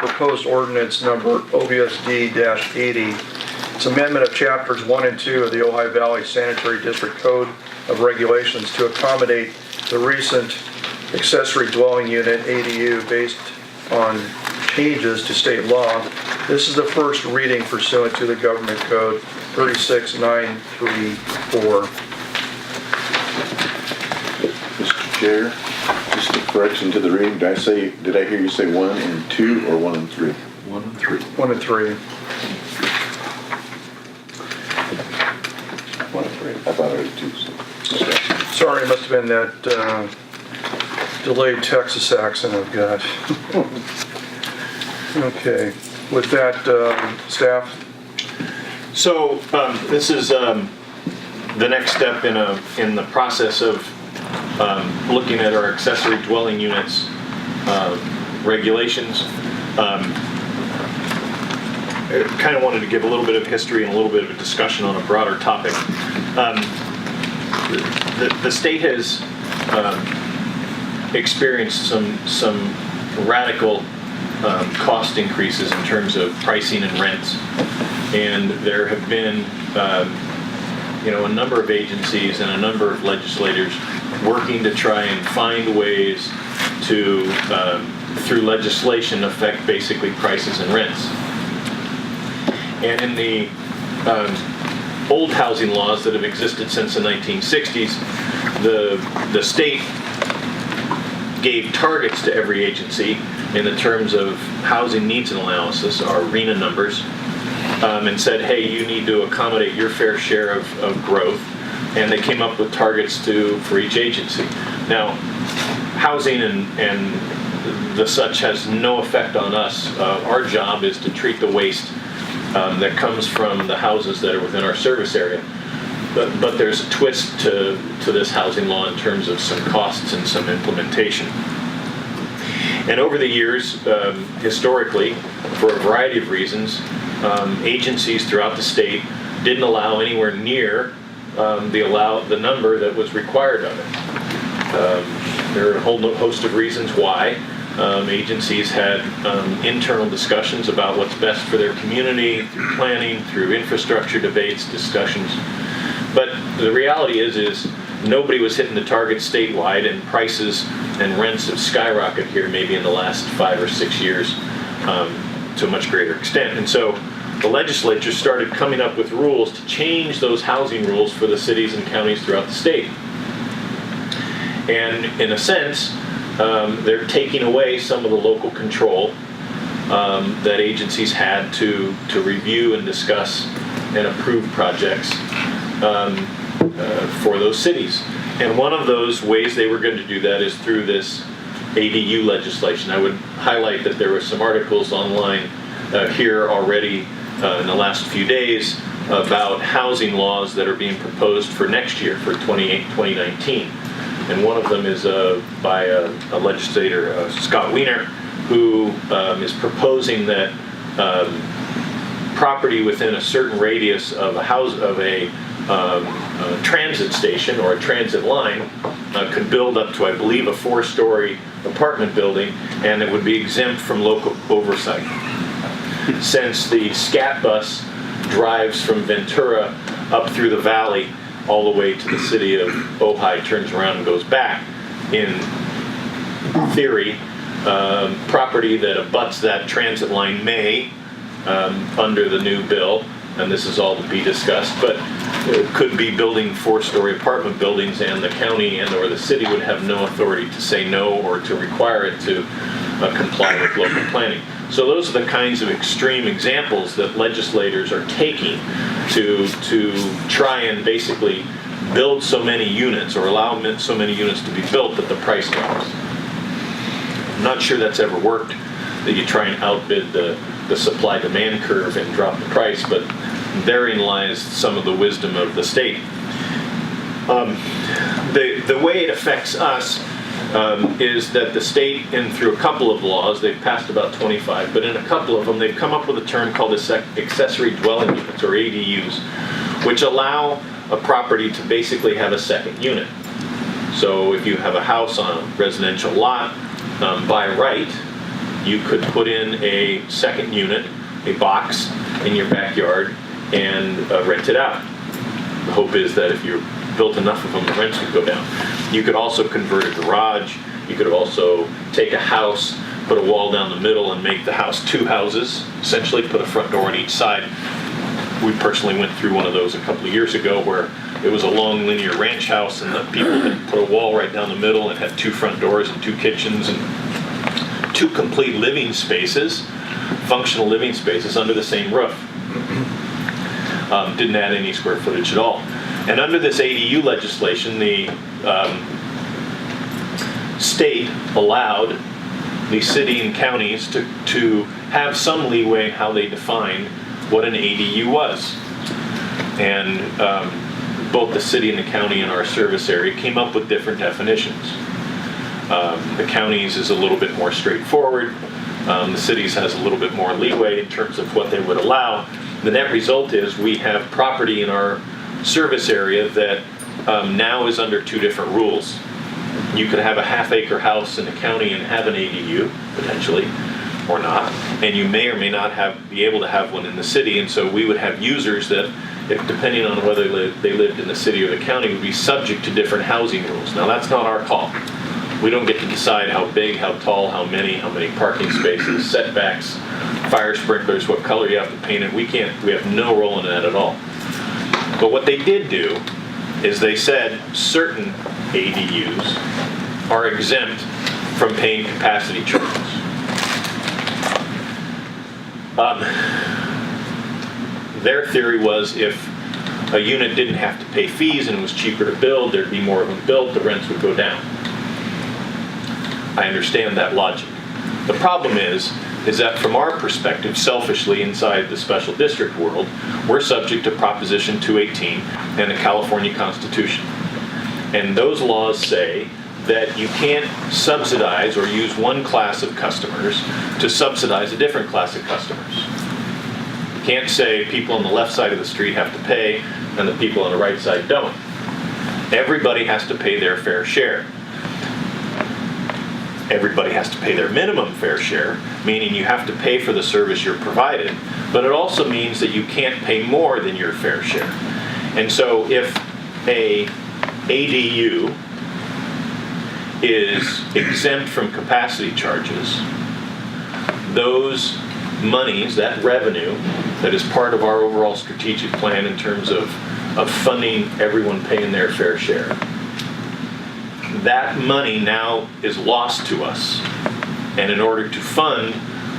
proposed ordinance number OBSD-80. It's amendment of chapters 1 and 2 of the Ojai Valley Sanitary District Code of Regulations to accommodate the recent accessory dwelling unit ADU based on changes to state law. This is the first reading pursuant to the Government Code 36934. Mr. Chair, just a correction to the reading. Did I hear you say 1 and 2 or 1 and 3? 1 and 3. 1 and 3. 1 and 3. I thought it was 2. So. Okay. Sorry, it must have been that delayed Texas accent I've got. Okay, with that, staff? So this is the next step in the process of looking at our accessory dwelling units regulations. I kind of wanted to give a little bit of history and a little bit of a discussion on a broader topic. The state has experienced some radical cost increases in terms of pricing and rents, and there have been a number of agencies and a number of legislators working to try and find ways to through legislation affect basically prices and rents. And in the old housing laws that have existed since the 1960s, the state gave targets to every agency in the terms of housing needs analysis, our RENA numbers, and said, hey, you need to accommodate your fair share of growth, and they came up with targets for each agency. Now, housing and the such has no effect on us. Our job is to treat the waste that comes from the houses that are within our service area. But there's a twist to this housing law in terms of some costs and some implementation. And over the years, historically, for a variety of reasons, agencies throughout the state didn't allow anywhere near the number that was required of it. There are a whole host of reasons why. Agencies had internal discussions about what's best for their community, through planning, through infrastructure debates, discussions. But the reality is nobody was hitting the target statewide, and prices and rents have skyrocketed here maybe in the last 5 or 6 years to a much greater extent. And so the legislature started coming up with rules to change those housing rules for the cities and counties throughout the state. And in a sense, they're taking away some of the local control that agencies had to review and discuss and approve projects for those cities. And one of those ways they were going to do that is through this ADU legislation. I would highlight that there were some articles online here already in the last few days about housing laws that are being proposed for next year, for 2019. And one of them is by a legislator, Scott Wiener, who is proposing that property within a certain radius of a transit station or a transit line could build up to, I believe, a 4-story apartment building, and it would be exempt from local oversight. Since the SCAT bus drives from Ventura up through the valley all the way to the city of Ojai, turns around and goes back, in theory, property that abuts that transit line may, under the new bill, and this is all to be discussed, but it could be building 4-story apartment buildings, and the county and or the city would have no authority to say no or to require it to comply with local planning. So those are the kinds of extreme examples that legislators are taking to try and basically build so many units or allow so many units to be built that the price drops. I'm not sure that's ever worked, that you try and outbid the supply-demand curve and drop the price, but therein lies some of the wisdom of the state. The way it affects us is that the state, and through a couple of laws, they've passed about 25, but in a couple of them they've come up with a term called accessory dwelling units, or ADUs, which allow a property to basically have a second unit. So if you have a house on a residential lot, by right, you could put in a second unit, a box in your backyard, and rent it out. The hope is that if you built enough of them, the rents would go down. You could also convert a garage. You could also take a house, put a wall down the middle, and make the house two houses, essentially put a front door on each side. We personally went through one of those a couple of years ago where it was a long linear ranch house, and the people had put a wall right down the middle and had two front doors and two kitchens and two complete living spaces, functional living spaces under the same roof. Didn't add any square footage at all. And under this ADU legislation, the state allowed the city and counties to have some leeway in how they defined what an ADU was. And both the city and the county in our service area came up with different definitions. The counties is a little bit more straightforward. The cities has a little bit more leeway in terms of what they would allow. The net result is we have property in our service area that now is under two different rules. You could have a half-acre house in the county and have an ADU, potentially, or not. And you may or may not be able to have one in the city. And so we would have users that, if depending on whether they lived in the city or the county, would be subject to different housing rules. Now, that's not our call. We don't get to decide how big, how tall, how many parking spaces, setbacks, fire sprinklers, what color you have to paint it. We have no role in that at all. But what they did do is they said certain ADUs are exempt from paying capacity charges. Their theory was if a unit didn't have to pay fees and it was cheaper to build, there'd be more of them built, the rents would go down. I understand that logic. The problem is that from our perspective, selfishly inside the special district world, we're subject to Proposition 218 and the California Constitution. And those laws say that you can't subsidize or use one class of customers to subsidize a different class of customers. You can't say people on the left side of the street have to pay and the people on the right side don't. Everybody has to pay their fair share. Everybody has to pay their minimum fair share, meaning you have to pay for the service you're provided, but it also means that you can't pay more than your fair share. And so if a ADU is exempt from capacity charges, those monies, that revenue that is part of our overall strategic plan in terms of funding everyone paying their fair share, that money now is lost to us. And in order to fund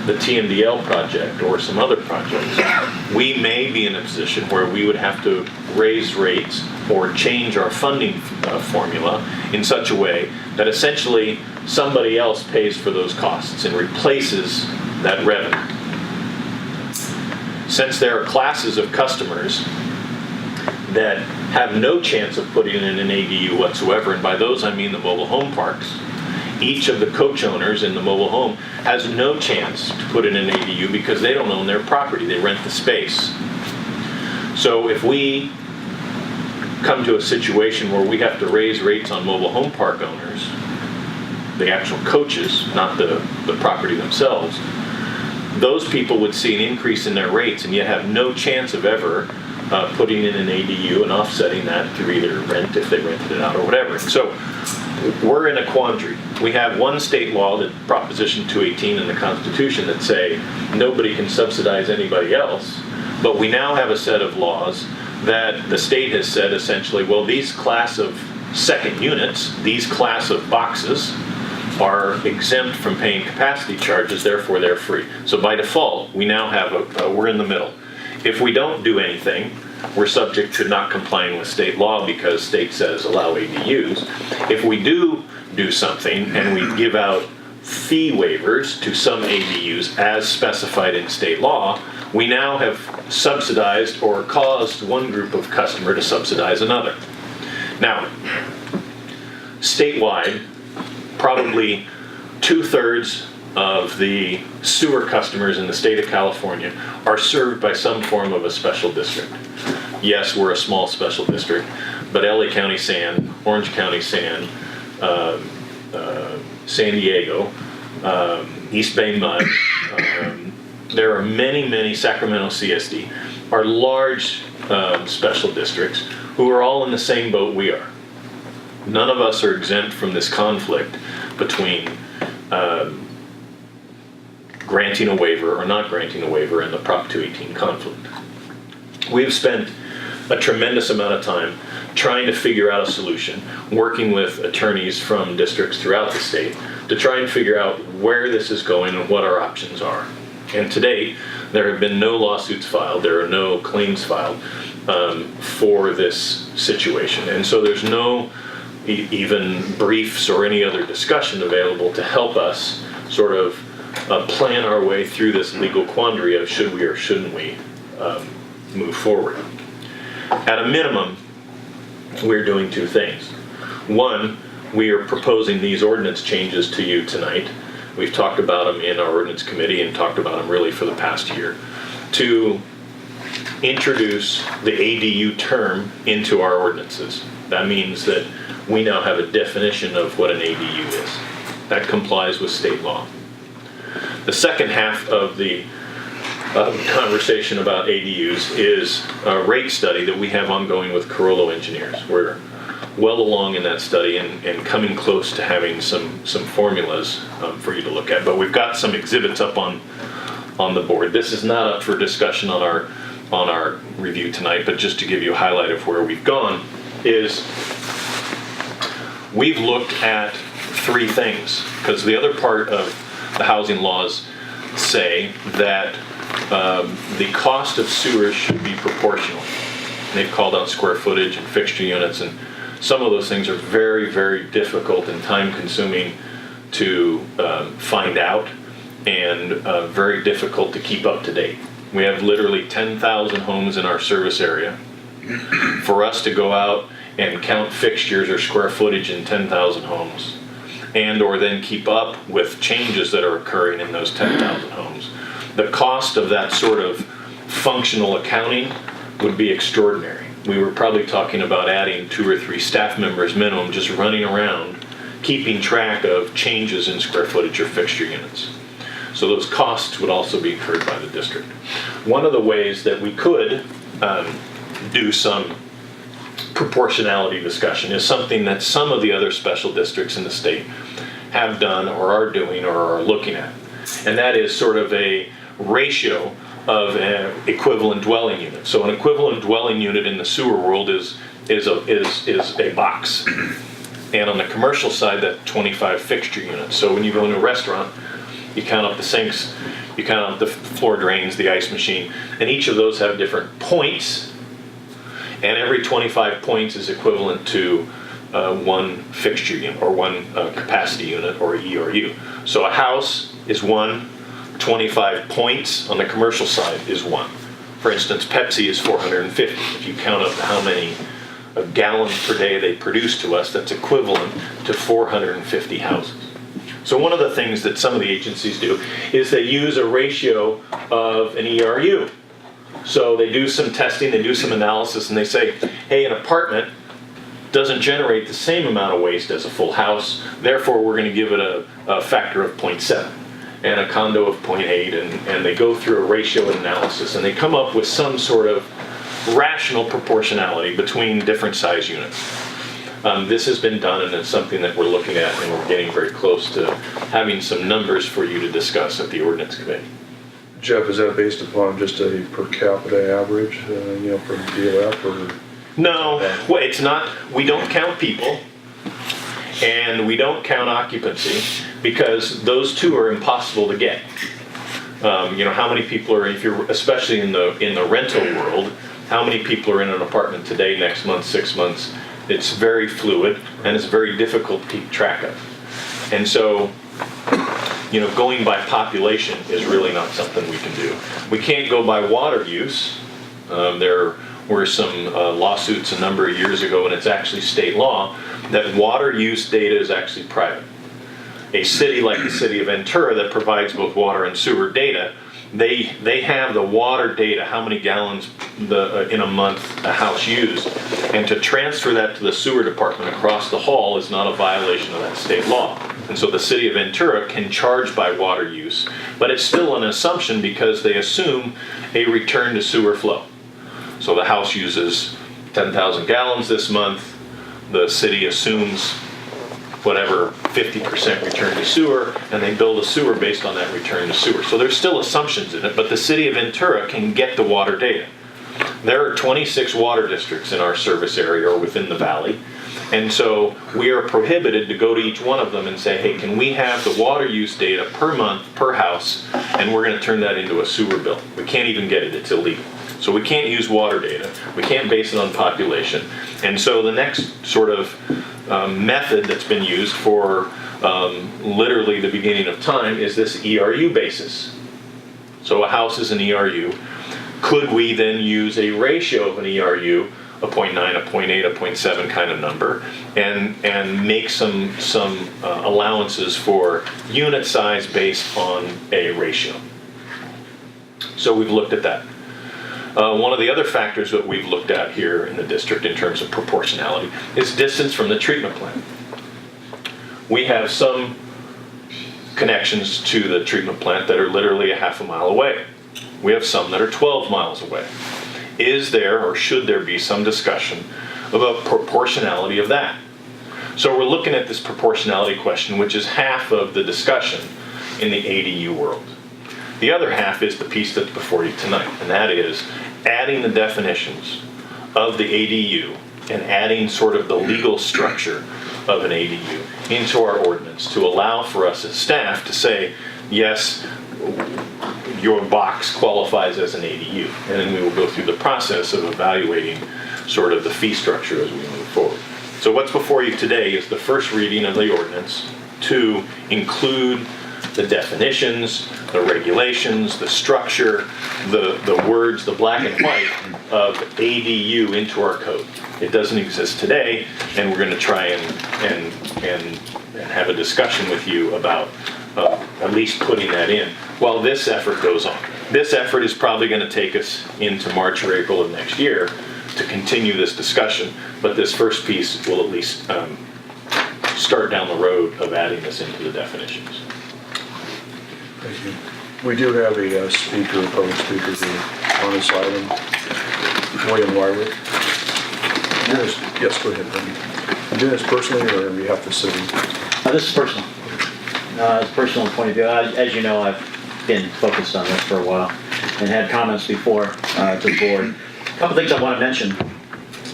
the TMDL project or some other projects, we may be in a position where we would have to raise rates or change our funding formula in such a way that essentially somebody else pays for those costs and replaces that revenue. Since there are classes of customers that have no chance of putting in an ADU whatsoever, and by those I mean the mobile home parks, each of the coach owners in the mobile home has no chance to put in an ADU because they don't own their property, they rent the space. So if we come to a situation where we have to raise rates on mobile home park owners, the actual coaches, not the property themselves, those people would see an increase in their rates and yet have no chance of ever putting in an ADU and offsetting that through either rent if they rented it out or whatever. So we're in a quandary. We have one state law, that Proposition 218 in the Constitution, that say nobody can subsidize anybody else, but we now have a set of laws that the state has said essentially, well, these class of second units, these class of boxes are exempt from paying capacity charges, therefore they're free. So by default, we now have we're in the middle. If we don't do anything, we're subject to not complying with state law because state says allow ADUs. If we do something and we give out fee waivers to some ADUs as specified in state law, we now have subsidized or caused one group of customer to subsidize another. Now, statewide, probably 2/3 of the sewer customers in the state of California are served by some form of a special district. Yes, we're a small special district, but LA County San, Orange County San, San Diego, East Bay Mud. There are many Sacramento CSD, are large special districts who are all in the same boat we are. None of us are exempt from this conflict between granting a waiver or not granting a waiver and the Prop 218 conflict. We've spent a tremendous amount of time trying to figure out a solution, working with attorneys from districts throughout the state to try and figure out where this is going and what our options are. And to date, there have been no lawsuits filed, there are no claims filed for this situation. And so there's no even briefs or any other discussion available to help us sort of plan our way through this legal quandary of should we or shouldn't we move forward. At a minimum, we're doing two things. One, we are proposing these ordinance changes to you tonight. We've talked about them in our ordinance committee and talked about them really for the past year, to introduce the ADU term into our ordinances. That means that we now have a definition of what an ADU is. That complies with state law. The second half of the conversation about ADUs is a rate study that we have ongoing with Carollo Engineers. We're well along in that study and coming close to having some formulas for you to look at. But we've got some exhibits up on the board. This is not up for discussion on our review tonight, but just to give you a highlight of where we've gone is we've looked at three things, because the other part of the housing laws say that the cost of sewers should be proportional. And they've called out square footage and fixture units, and some of those things are very difficult and time consuming to find out and very difficult to keep up to date. We have literally 10,000 homes in our service area. For us to go out and count fixtures or square footage in 10,000 homes and or then keep up with changes that are occurring in those 10,000 homes, the cost of that sort of functional accounting would be extraordinary. We were probably talking about adding 2 or 3 staff members minimum just running around keeping track of changes in square footage or fixture units. So those costs would also be incurred by the district. One of the ways that we could do some proportionality discussion is something that some of the other special districts in the state have done or are doing or are looking at. And that is sort of a ratio of an equivalent dwelling unit. So an equivalent dwelling unit in the sewer world is a box. And on the commercial side, that's 25 fixture units. So when you go into a restaurant, you count up the sinks, you count up the floor drains, the ice machine, and each of those have different points. And every 25 points is equivalent to one fixture unit or one capacity unit or ERU. So a house is 1, 25 points on the commercial side is 1. For instance, Pepsi is 450. If you count up how many gallons per day they produce to us, that's equivalent to 450 houses. So one of the things that some of the agencies do is they use a ratio of an ERU. So they do some testing, they do some analysis, and they say, hey, an apartment doesn't generate the same amount of waste as a full house, therefore we're going to give it a factor of 0.7 and a condo of 0.8, and they go through a ratio analysis and they come up with some sort of rational proportionality between different size units. This has been done, and it's something that we're looking at, and we're getting very close to having some numbers for you to discuss at the ordinance committee. Jeff, is that based upon just a per capita average, from DOF or? No, well, it's not. We don't count people, and we don't count occupancy, because those two are impossible to get. How many people are, if you're especially in the rental world, how many people are in an apartment today, next month, 6 months? It's very fluid, and it's very difficult to keep track of. And so, going by population is really not something we can do. We can't go by water use. There were some lawsuits a number of years ago, and it's actually state law, that water use data is actually private. A city like the city of Ventura that provides both water and sewer data, they have the water data, how many gallons in a month a house used, and to transfer that to the sewer department across the hall is not a violation of that state law. And so the city of Ventura can charge by water use, but it's still an assumption because they assume a return to sewer flow. So the house uses 10,000 gallons this month, the city assumes whatever 50% return to sewer, and they build a sewer based on that return to sewer. So there's still assumptions in it, but the city of Ventura can get the water data. There are 26 water districts in our service area or within the valley, and so we are prohibited to go to each one of them and say, hey, can we have the water use data per month, per house, and we're going to turn that into a sewer bill. We can't even get it, it's illegal. So we can't use water data, we can't base it on population. And so the next sort of method that's been used for literally the beginning of time is this ERU basis. So a house is an ERU. Could we then use a ratio of an ERU, a 0.9, a 0.8, a 0.7 kind of number, and make some allowances for unit size based on a ratio? So we've looked at that. One of the other factors that we've looked at here in the district in terms of proportionality is distance from the treatment plant. We have some connections to the treatment plant that are literally a half a mile away. We have some that are 12 miles away. Is there or should there be some discussion about proportionality of that? So we're looking at this proportionality question, which is half of the discussion in the ADU world. The other half is the piece that's before you tonight, and that is adding the definitions of the ADU and adding sort of the legal structure of an ADU into our ordinance to allow for us as staff to say, yes, your box qualifies as an ADU. And then we will go through the process of evaluating sort of the fee structure as we move forward. So what's before you today is the first reading of the ordinance to include the definitions, the regulations, the structure, the words, the black and white of ADU into our code. It doesn't exist today, and we're going to try and have a discussion with you about at least putting that in while this effort goes on. This effort is probably going to take us into March or April of next year to continue this discussion, but this first piece will at least start down the road of adding this into the definitions. Thank you. We do have a speaker, public speaker here on this item, William Wyrick. Yes, go ahead, Randy. You doing this personally or on behalf of the city? This is personal. It's personal point of view. As you know, I've been focused on this for a while and had comments before to the board. A couple things I want to mention.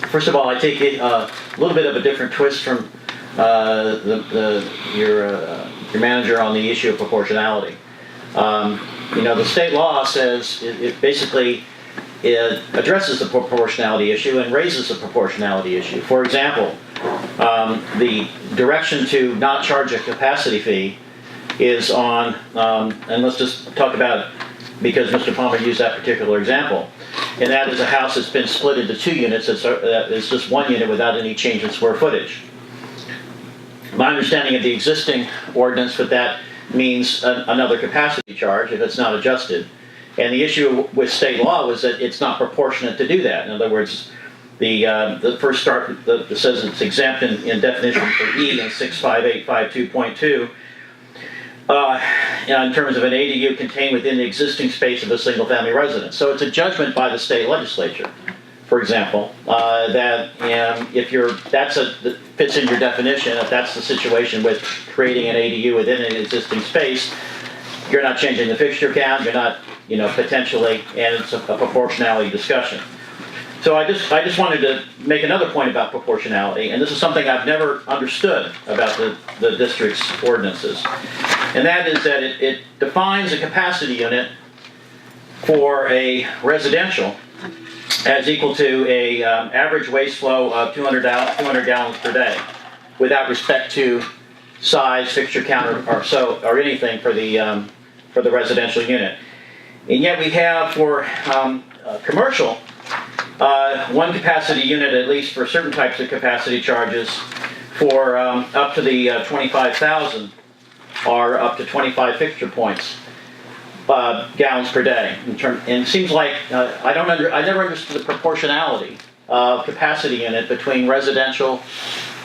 First of all, I take it a little bit of a different twist from your manager on the issue of proportionality. The state law says it basically addresses the proportionality issue and raises the proportionality issue. For example, the direction to not charge a capacity fee is on, and let's just talk about it because Mr. Palmer used that particular example, and that is a house that's been split into two units. It's just one unit without any change in square footage. My understanding of the existing ordinance with that means another capacity charge if it's not adjusted. And the issue with state law was that it's not proportionate to do that. In other words, the first start that says it's exempt in definition for E in 65852.2 in terms of an ADU contained within the existing space of a single-family residence. So it's a judgment by the state legislature, for example, that that fits in your definition. If that's the situation with creating an ADU within an existing space, you're not changing the fixture count. You're not, potentially, and it's a proportionality discussion. So I just wanted to make another point about proportionality, and this is something I've never understood about the district's ordinances, and that is that it defines a capacity unit for a residential as equal to a average waste flow of 200 gallons per day, without respect to size, fixture count, or anything for the residential unit. And yet we have for commercial one capacity unit, at least for certain types of capacity charges, for up to the 25,000 or up to 25 fixture points. Gallons per day. And it seems like I never understood the proportionality of capacity in it between residential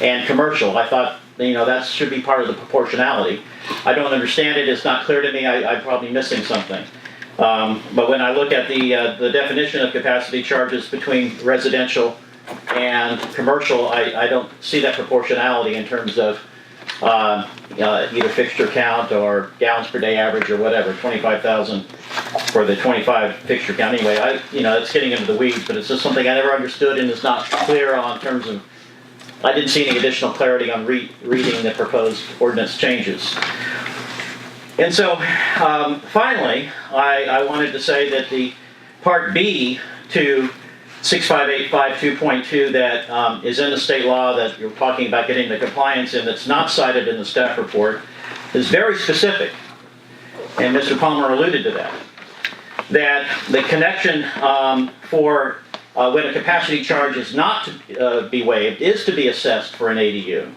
and commercial. I thought that should be part of the proportionality. I don't understand it, it's not clear to me, I'm probably missing something. But when I look at the definition of capacity charges between residential and commercial, I don't see that proportionality in terms of either fixture count or gallons per day average or whatever, 25,000 for the 25 fixture count. Anyway, it's getting into the weeds, but it's just something I never understood and is not clear on terms of, I didn't see any additional clarity on reading the proposed ordinance changes. And so, finally, I wanted to say that the Part B to 65852.2 that is in the state law that you're talking about getting the compliance in, that's not cited in the staff report, is very specific. And Mr. Palmer alluded to that. That the connection for when a capacity charge is not to be waived is to be assessed for an ADU.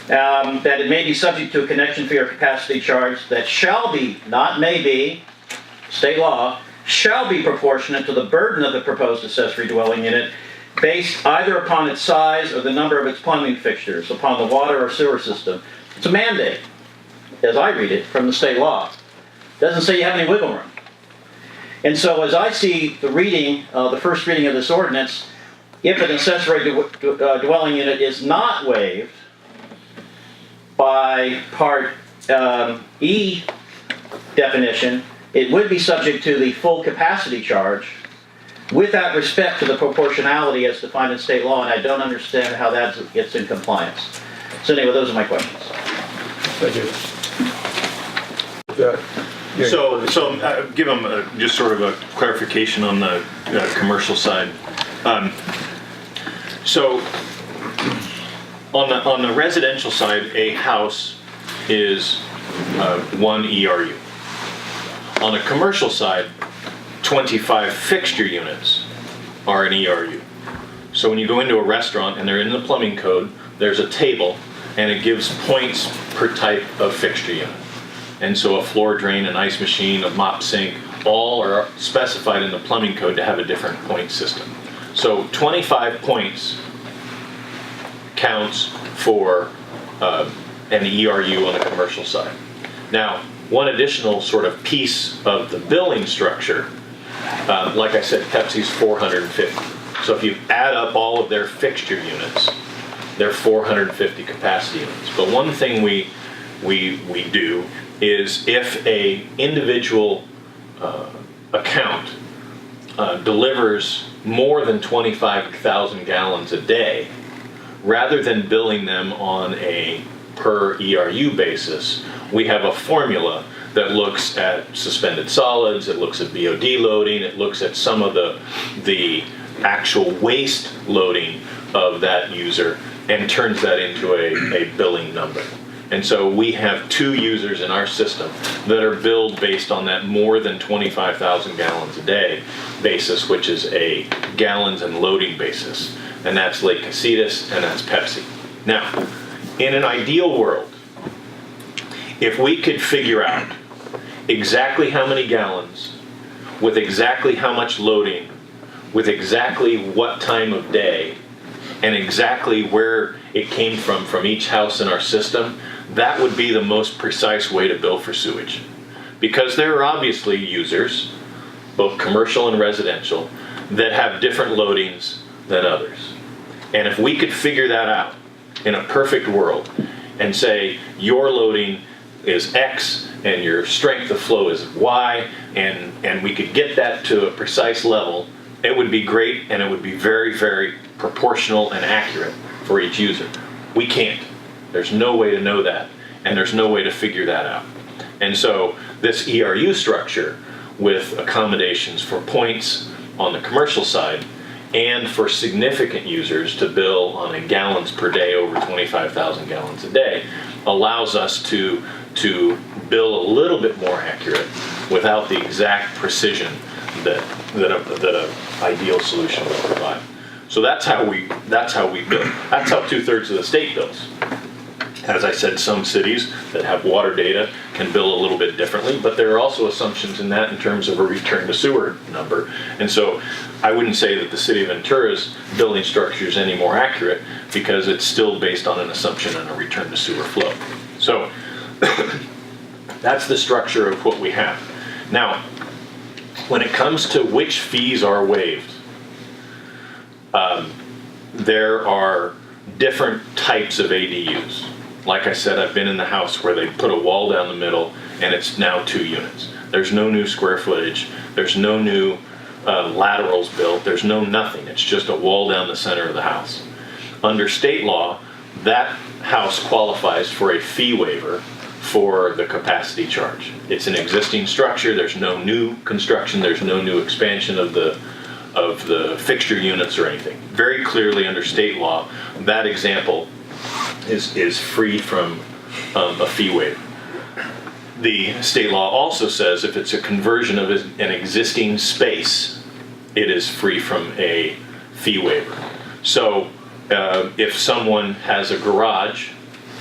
That it may be subject to a connection fee or capacity charge that shall be, not may be, state law, shall be proportionate to the burden of the proposed accessory dwelling unit based either upon its size or the number of its plumbing fixtures, upon the water or sewer system. It's a mandate, as I read it, from the state law. It doesn't say you have any wiggle room. And so as I see the reading, the first reading of this ordinance, if an accessory dwelling unit is not waived by Part E definition, it would be subject to the full capacity charge without respect to the proportionality as defined in state law, and I don't understand how that gets in compliance. So anyway, those are my questions. Thank you. Yeah. So give them just sort of a clarification on the commercial side. So on the residential side, a house is 1 ERU. On the commercial side, 25 fixture units are an ERU. So when you go into a restaurant and they're in the plumbing code, there's a table and it gives points per type of fixture unit. And so a floor drain, an ice machine, a mop sink, all are specified in the plumbing code to have a different point system. So 25 points counts for an ERU on the commercial side. Now, one additional sort of piece of the billing structure, like I said, Pepsi's 450. So if you add up all of their fixture units, they're 450 capacity units. But one thing we do is if a individual account delivers more than 25,000 gallons a day, rather than billing them on a per ERU basis, we have a formula that looks at suspended solids, it looks at BOD loading, it looks at some of the actual waste loading of that user and turns that into a billing number. And so we have 2 users in our system that are billed based on that more than 25,000 gallons a day basis, which is a gallons and loading basis. And that's Lake Casitas and that's Pepsi. Now, in an ideal world, if we could figure out exactly how many gallons, with exactly how much loading, with exactly what time of day, and exactly where it came from each house in our system, that would be the most precise way to bill for sewage. Because there are obviously users, both commercial and residential, that have different loadings than others. And if we could figure that out in a perfect world and say your loading is X and your strength of flow is Y, and we could get that to a precise level, it would be great and it would be very, very proportional and accurate for each user. We can't. There's no way to know that, and there's no way to figure that out. And so this ERU structure with accommodations for points on the commercial side and for significant users to bill on a gallons per day over 25,000 gallons a day allows us to bill a little bit more accurate without the exact precision that an ideal solution would provide. So that's how we bill. That's how 2/3 of the state bills. As I said, some cities that have water data can bill a little bit differently, but there are also assumptions in that in terms of a return to sewer number. And so I wouldn't say that the city of Ventura's billing structure is any more accurate, because it's still based on an assumption on a return to sewer flow. So that's the structure of what we have. Now, when it comes to which fees are waived, there are different types of ADUs. Like I said, I've been in the house where they put a wall down the middle and it's now 2 units. There's no new square footage. There's no new laterals built. There's no nothing. It's just a wall down the center of the house. Under state law, that house qualifies for a fee waiver for the capacity charge. It's an existing structure. There's no new construction. There's no new expansion of the fixture units or anything. Very clearly under state law, that example is free from a fee waiver. The state law also says if it's a conversion of an existing space, it is free from a fee waiver. So if someone has a garage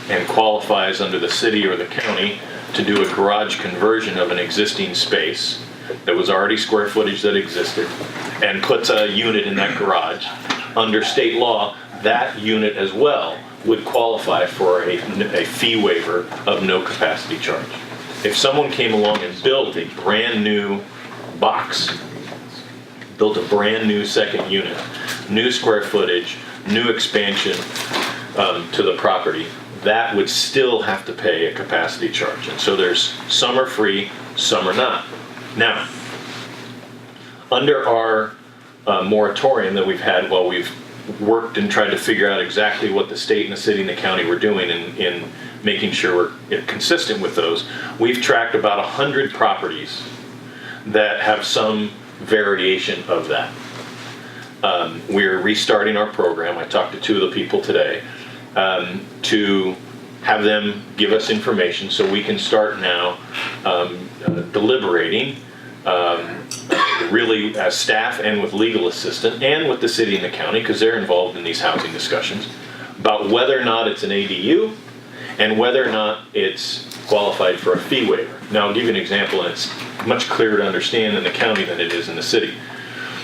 and qualifies under the city or the county to do a garage conversion of an existing space that was already square footage that existed and puts a unit in that garage, under state law, that unit as well would qualify for a fee waiver of no capacity charge. If someone came along and built a brand new box, built a brand new second unit, new square footage, new expansion to the property, that would still have to pay a capacity charge. And so there's some are free, some are not. Now, under our moratorium that we've had while we've worked and tried to figure out exactly what the state and the city and the county were doing in making sure we're consistent with those, we've tracked about 100 properties that have some variation of that. We're restarting our program. I talked to 2 of the people today to have them give us information so we can start now deliberating really as staff and with legal assistant and with the city and the county, because they're involved in these housing discussions, about whether or not it's an ADU and whether or not it's qualified for a fee waiver. Now I'll give you an example, and it's much clearer to understand in the county than it is in the city.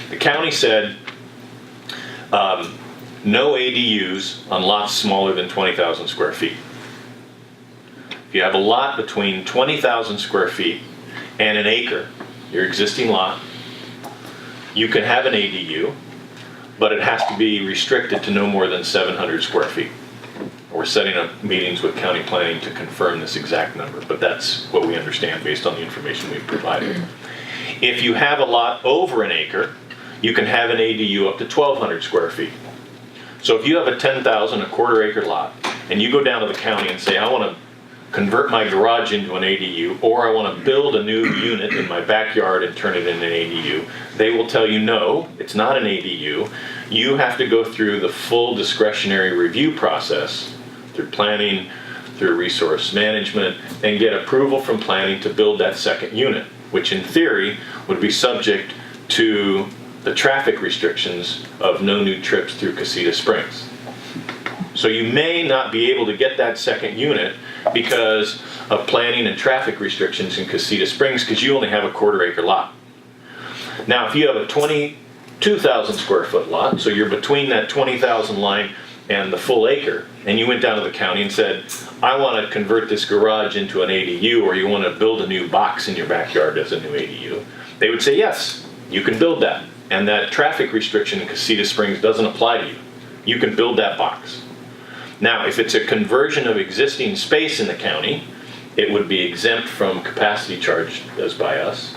The county said no ADUs on lots smaller than 20,000 square feet. If you have a lot between 20,000 square feet and an acre, your existing lot, you can have an ADU, but it has to be restricted to no more than 700 square feet. We're setting up meetings with county planning to confirm this exact number, but that's what we understand based on the information we've provided. If you have a lot over an acre, you can have an ADU up to 1,200 square feet. So if you have a 10,000, a quarter acre lot, and you go down to the county and say, I want to convert my garage into an ADU, or I want to build a new unit in my backyard and turn it into an ADU, they will tell you, no, it's not an ADU. You have to go through the full discretionary review process, through planning, through resource management, and get approval from planning to build that second unit, which in theory would be subject to the traffic restrictions of no new trips through Casita Springs. So you may not be able to get that second unit because of planning and traffic restrictions in Casita Springs, because you only have a quarter acre lot. Now, if you have a 22,000 square foot lot, so you're between that 20,000 line and the full acre, and you went down to the county and said, I want to convert this garage into an ADU, or you want to build a new box in your backyard as a new ADU, they would say, yes, you can build that. And that traffic restriction in Casita Springs doesn't apply to you. You can build that box. Now, if it's a conversion of existing space in the county, it would be exempt from capacity charge as by us.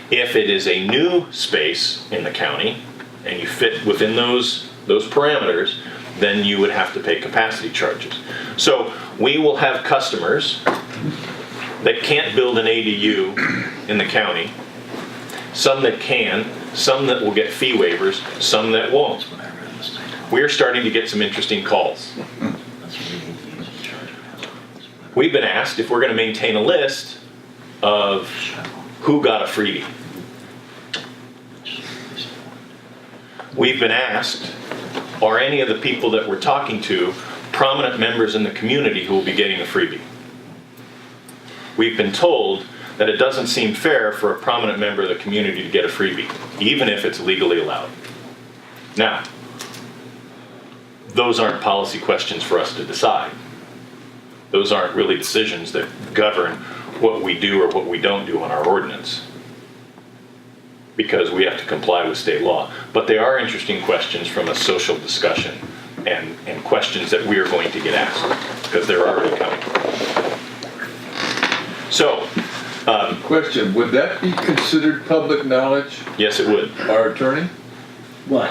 If it is a new space in the county and you fit within those parameters, then you would have to pay capacity charges. So we will have customers that can't build an ADU in the county, some that can, some that will get fee waivers, some that won't. We're starting to get some interesting calls. We've been asked if we're going to maintain a list of who got a freebie. We've been asked, are any of the people that we're talking to prominent members in the community who will be getting a freebie? We've been told that it doesn't seem fair for a prominent member of the community to get a freebie, even if it's legally allowed. Now, those aren't policy questions for us to decide. Those aren't really decisions that govern what we do or what we don't do on our ordinance, because we have to comply with state law. But they are interesting questions from a social discussion and questions that we are going to get asked, because they're already coming. So, Question, would that be considered public knowledge, yes, it would. our attorney? What?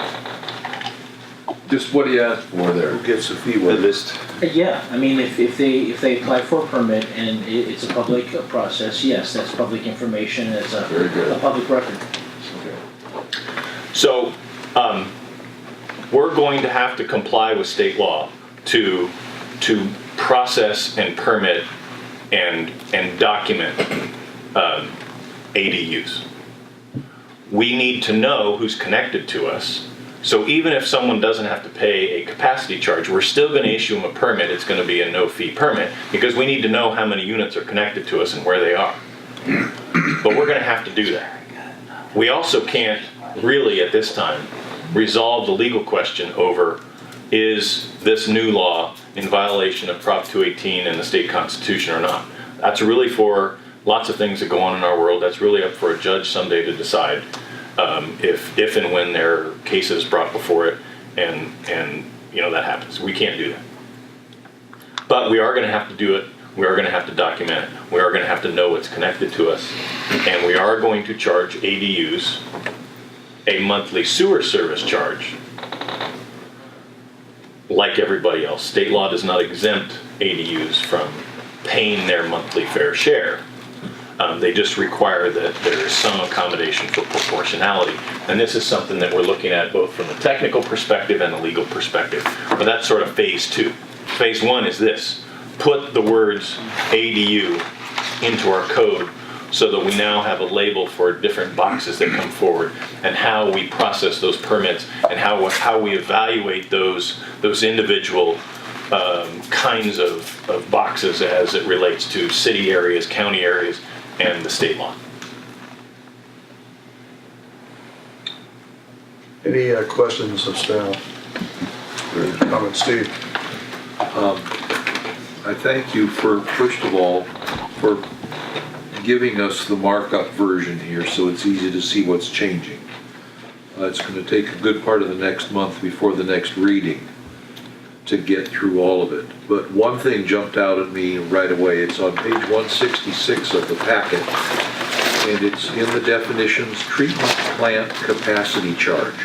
Just what he asked for there. Who gets the fee waiver? Yeah, I mean, if they apply for a permit and it's a public process, yes, that's public information, it's Very good. a public record. So, we're going to have to comply with state law to process and permit and document ADUs. We need to know who's connected to us. So even if someone doesn't have to pay a capacity charge, we're still going to issue them a permit. It's going to be a no-fee permit, because we need to know how many units are connected to us and where they are. But we're going to have to do that. We also can't really, at this time, resolve the legal question over, is this new law in violation of Prop 218 and the state constitution or not? That's really for lots of things that go on in our world. That's really up for a judge someday to decide if and when there are cases brought before it, and that happens. We can't do that. But we are going to have to do it. We are going to have to document it. We are going to have to know what's connected to us. And we are going to charge ADUs a monthly sewer service charge like everybody else. State law does not exempt ADUs from paying their monthly fair share. They just require that there is some accommodation for proportionality. And this is something that we're looking at both from the technical perspective and the legal perspective. But that's sort of phase two. Phase one is this: put the words ADU into our code so that we now have a label for different boxes that come forward, and how we process those permits, and how we evaluate those individual kinds of boxes as it relates to city areas, county areas, and the state law. Any questions of staff? Comments, Steve? I thank you for, first of all, for giving us the markup version here so it's easy to see what's changing. It's going to take a good part of the next month before the next reading to get through all of it. But one thing jumped out at me right away. It's on page 166 of the packet, and it's in the definitions, treatment plant capacity charge.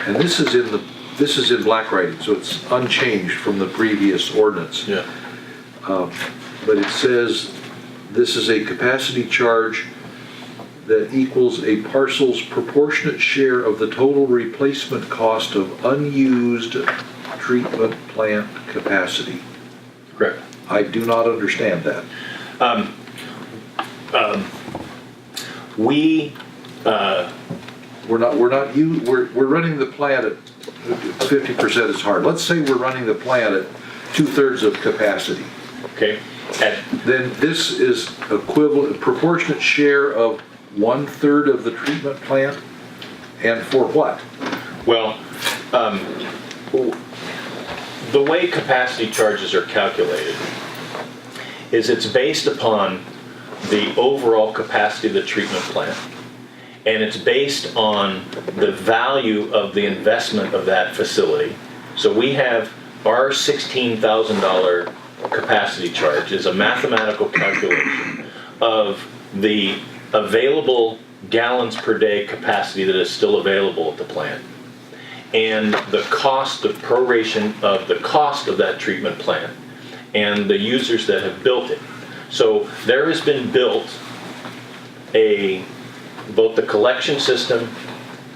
And this is in black writing, so it's unchanged from the previous ordinance. Yeah. But it says this is a capacity charge that equals a parcel's proportionate share of the total replacement cost of unused treatment plant capacity. Correct. I do not understand that. We're running the plant at 50% is hard. Let's say we're running the plant at 2/3 of capacity. Okay. Then this is equivalent, proportionate share of 1/3 of the treatment plant, and for what? Well, the way capacity charges are calculated is it's based upon the overall capacity of the treatment plant, and it's based on the value of the investment of that facility. So we have our $16,000 capacity charge is a mathematical calculation of the available gallons per day capacity that is still available at the plant, and the cost of proration of the cost of that treatment plant and the users that have built it. So there has been built both the collection system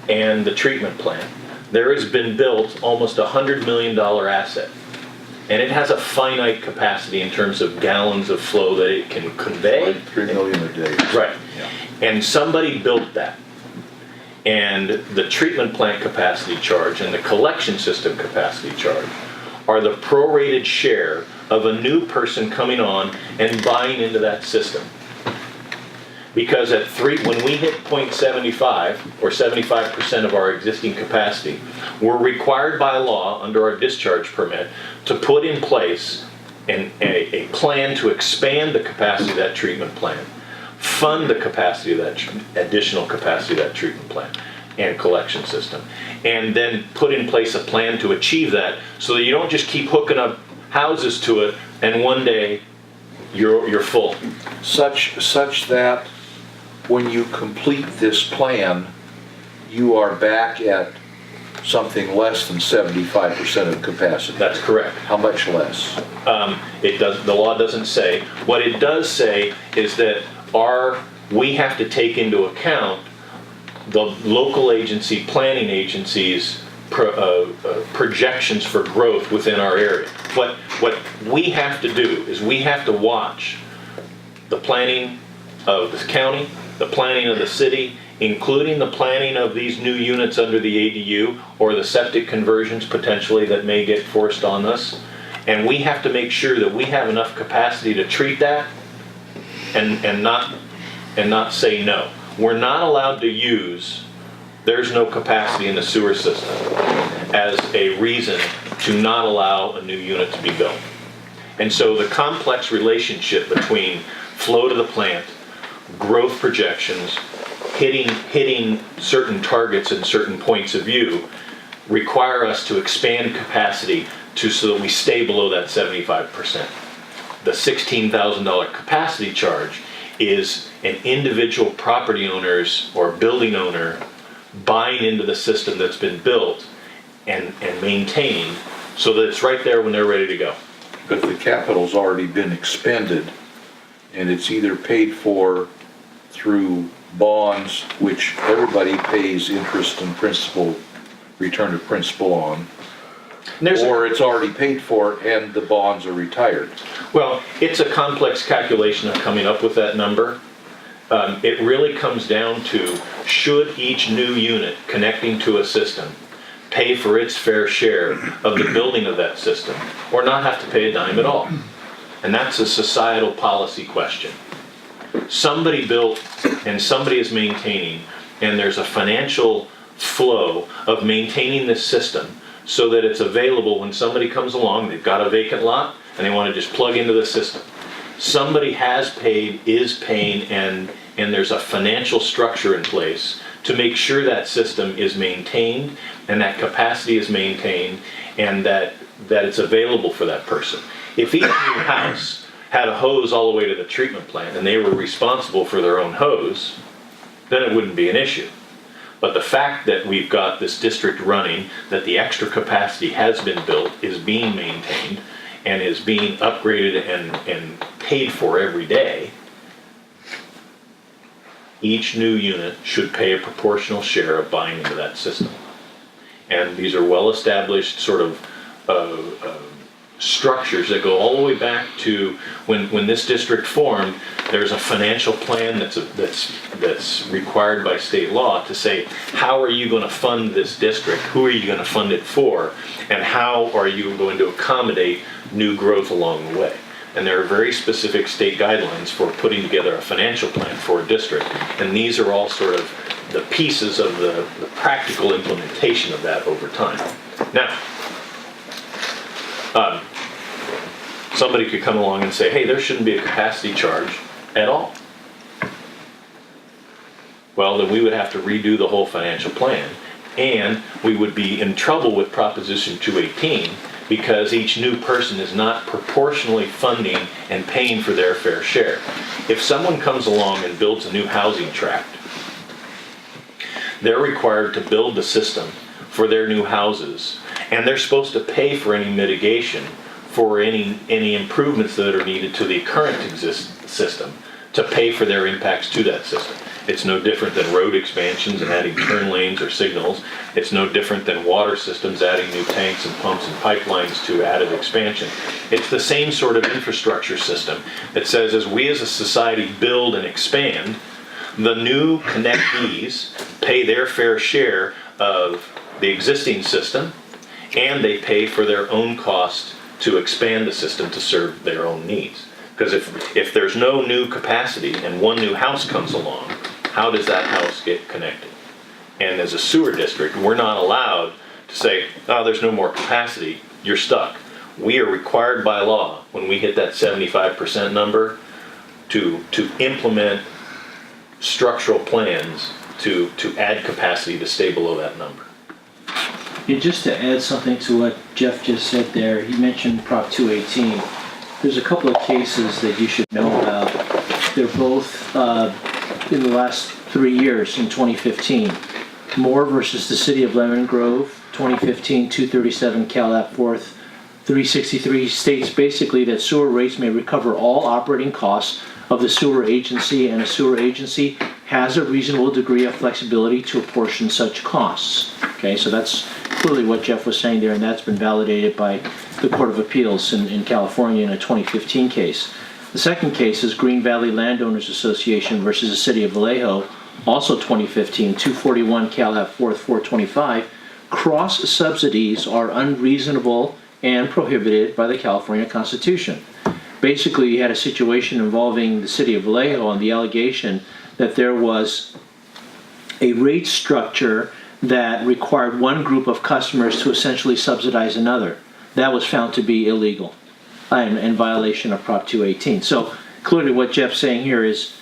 and the treatment plant. There has been built almost $100 million asset, and it has a finite capacity in terms of gallons of flow that it can convey. Like 3 million a day. Right. And somebody built that. And the treatment plant capacity charge and the collection system capacity charge are the prorated share of a new person coming on and buying into that system. Because when we hit 0.75 or 75% of our existing capacity, we're required by law under our discharge permit to put in place a plan to expand the capacity of that treatment plant, fund the capacity of that additional capacity of that treatment plant and collection system, and then put in place a plan to achieve that, so that you don't just keep hooking up houses to it and one day you're full. Such that when you complete this plan, you are back at something less than 75% of capacity. That's correct. How much less? The law doesn't say. What it does say is that we have to take into account the local agency, planning agencies' projections for growth within our area. What we have to do is we have to watch the planning of the county, the planning of the city, including the planning of these new units under the ADU or the septic conversions potentially that may get forced on us. And we have to make sure that we have enough capacity to treat that and not say no. We're not allowed to use there's no capacity in the sewer system as a reason to not allow a new unit to be built. And so the complex relationship between flow to the plant, growth projections, hitting certain targets and certain points of view require us to expand capacity so that we stay below that 75%. The $16,000 capacity charge is an individual property owner's or building owner buying into the system that's been built and maintained so that it's right there when they're ready to go. But the capital's already been expended, and it's either paid for through bonds, which everybody pays interest and principal, return of principal on, or it's already paid for and the bonds are retired. Well, it's a complex calculation of coming up with that number. It really comes down to, should each new unit connecting to a system pay for its fair share of the building of that system, or not have to pay a dime at all? And that's a societal policy question. Somebody built and somebody is maintaining, and there's a financial flow of maintaining this system so that it's available when somebody comes along, they've got a vacant lot, and they want to just plug into the system. Somebody has paid, is paying, and there's a financial structure in place to make sure that system is maintained and that capacity is maintained and that it's available for that person. If each new house had a hose all the way to the treatment plant and they were responsible for their own hose, then it wouldn't be an issue. But the fact that we've got this district running, that the extra capacity has been built, is being maintained, and is being upgraded and paid for every day, each new unit should pay a proportional share of buying into that system. And these are well-established sort of structures that go all the way back to when this district formed. There's a financial plan that's required by state law to say, how are you going to fund this district? Who are you going to fund it for? And how are you going to accommodate new growth along the way? And there are very specific state guidelines for putting together a financial plan for a district. And these are all sort of the pieces of the practical implementation of that over time. Now, somebody could come along and say, hey, there shouldn't be a capacity charge at all. Well, then we would have to redo the whole financial plan, and we would be in trouble with Proposition 218 because each new person is not proportionally funding and paying for their fair share. If someone comes along and builds a new housing tract, they're required to build the system for their new houses, and they're supposed to pay for any mitigation for any improvements that are needed to the current system to pay for their impacts to that system. It's no different than road expansions and adding turn lanes or signals. It's no different than water systems adding new tanks and pumps and pipelines to added expansion. It's the same sort of infrastructure system that says as we as a society build and expand, the new connectees pay their fair share of the existing system, and they pay for their own cost to expand the system to serve their own needs. Because if there's no new capacity and one new house comes along, how does that house get connected? And as a sewer district, we're not allowed to say, oh, there's no more capacity, you're stuck. We are required by law, when we hit that 75% number, to implement structural plans to add capacity to stay below that number. Yeah, just to add something to what Jeff just said there, he mentioned Prop 218. There's a couple of cases that you should know about. They're both in the last 3 years, in 2015. Moore versus the City of Lemon Grove, 2015, 237 Cal App 4th, 363 states basically that sewer rates may recover all operating costs of the sewer agency, and a sewer agency has a reasonable degree of flexibility to apportion such costs. Okay, so that's clearly what Jeff was saying there, and that's been validated by the Court of Appeals in California in a 2015 case. The second case is Green Valley Landowners Association versus the City of Vallejo, also 2015, 241 Cal App 4th, 425. Cross subsidies are unreasonable and prohibited by the California Constitution. Basically, you had a situation involving the City of Vallejo on the allegation that there was a rate structure that required one group of customers to essentially subsidize another. That was found to be illegal and in violation of Prop 218. So clearly what Jeff's saying here is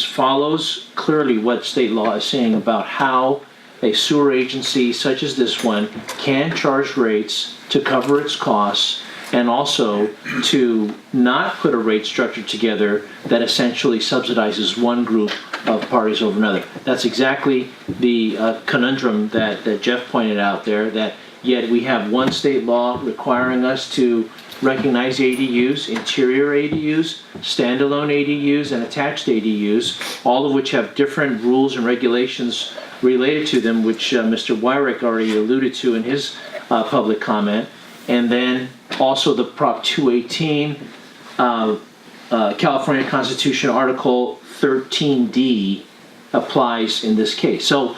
follows clearly what state law is saying about how a sewer agency such as this one can charge rates to cover its costs, and also to not put a rate structure together that essentially subsidizes one group of parties over another. That's exactly the conundrum that Jeff pointed out there, that yet we have one state law requiring us to recognize ADUs, interior ADUs, standalone ADUs, and attached ADUs, all of which have different rules and regulations related to them, which Mr. Wyrick already alluded to in his public comment. And then also the Prop 218, California Constitution Article 13D applies in this case. So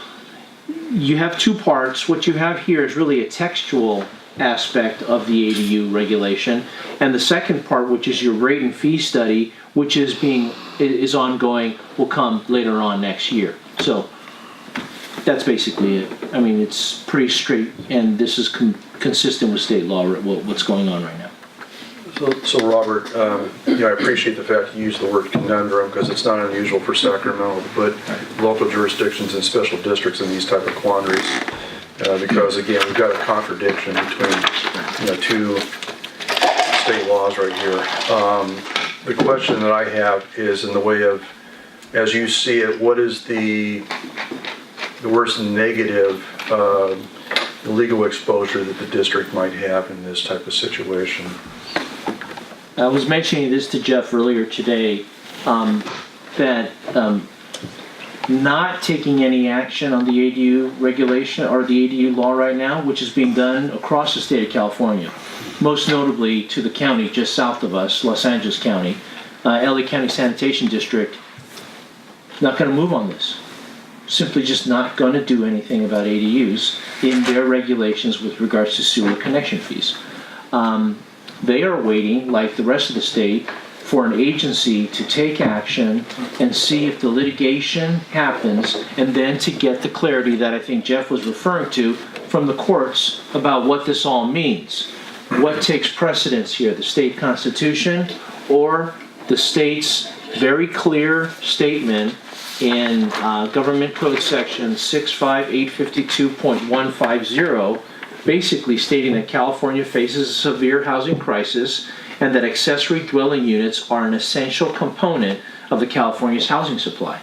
you have two parts. What you have here is really a textual aspect of the ADU regulation, and the second part, which is your rate and fee study, which is ongoing, will come later on next year. So that's basically it. I mean, it's pretty straight, and this is consistent with state law, what's going on right now. So Robert, I appreciate the fact you use the word conundrum, because it's not unusual for Sacramento to put local jurisdictions and special districts in these type of quandaries, because again, we've got a contradiction between two state laws right here. The question that I have is in the way of, as you see it, what is the worst negative legal exposure that the district might have in this type of situation? I was mentioning this to Jeff earlier today, that not taking any action on the ADU regulation or the ADU law right now, which is being done across the state of California, most notably to the county just south of us, Los Angeles County, LA County Sanitation District, not going to move on this. Simply just not going to do anything about ADUs in their regulations with regards to sewer connection fees. They are waiting, like the rest of the state, for an agency to take action and see if the litigation happens, and then to get the clarity that I think Jeff was referring to from the courts about what this all means. What takes precedence here, the state constitution or the state's very clear statement in Government Code Section 65852.150, basically stating that California faces a severe housing crisis and that accessory dwelling units are an essential component of the California's housing supply.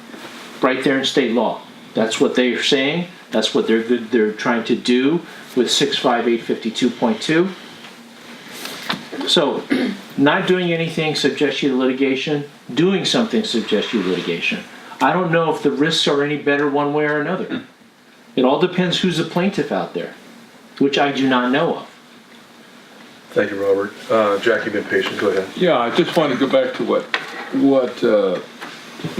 Right there in state law. That's what they're saying. That's what they're trying to do with 65852.2. So, not doing anything subjects you to litigation. Doing something subjects you to litigation. I don't know if the risks are any better one way or another. It all depends who's the plaintiff out there, which I do not know of. Thank you, Robert. Jack, you've been patient. Go ahead. Yeah, I just want to go back to what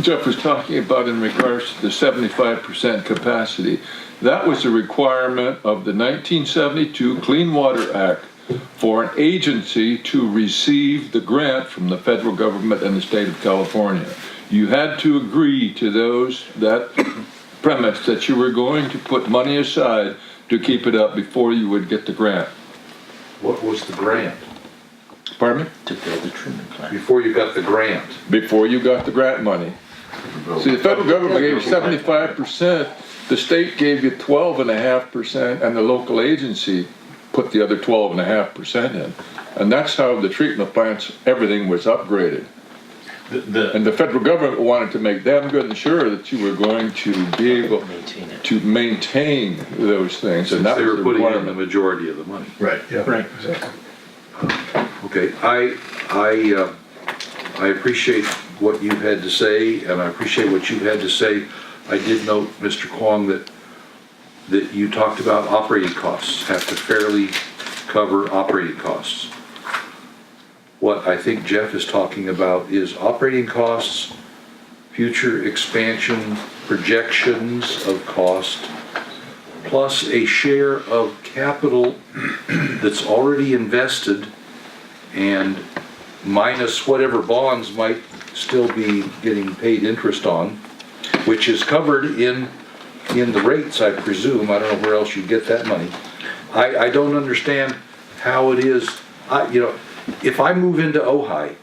Jeff was talking about in regards to the 75% capacity. That was a requirement of the 1972 Clean Water Act for an agency to receive the grant from the federal government and the state of California. You had to agree to that premise that you were going to put money aside to keep it up before you would get the grant. What was the grant? Pardon me? To build the treatment plant. Before you got the grant? Before you got the grant money. See, the federal government gave you 75%, the state gave you 12.5%, and the local agency put the other 12.5% in. And that's how the treatment plants, everything was upgraded. And the federal government wanted to make damn good and sure that you were going to be able to maintain those things. And that They was were the putting in the requirement. majority of the money. Right, yeah. Right. Exactly. Okay, I appreciate what you had to say, and I appreciate what you had to say. I did note, Mr. Kwong, that you talked about operating costs, have to fairly cover operating costs. What I think Jeff is talking about is operating costs, future expansion, projections of cost, plus a share of capital that's already invested and minus whatever bonds might still be getting paid interest on, which is covered in the rates, I presume. I don't know where else you get that money. I don't understand how it is, if I move into Ojai,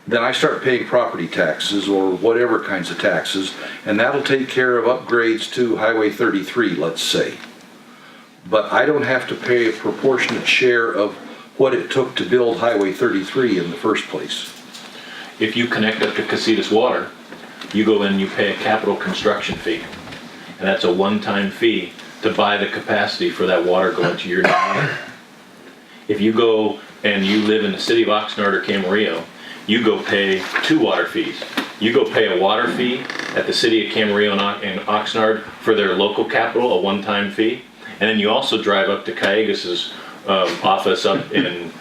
then I start paying property taxes or whatever kinds of taxes, and that'll take care of upgrades to Highway 33, let's say. But I don't have to pay a proportionate share of what it took to build Highway 33 in the first place. If you connect up to Casitas Water, you go in and you pay a capital construction fee. And that's a one-time fee to buy the capacity for that water going to your new unit. If you go and you live in the city of Oxnard or Camarillo, you go pay 2 water fees. You go pay a water fee at the city of Camarillo and Oxnard for their local capital, a one-time fee. And then you also drive up to Callegas's office up in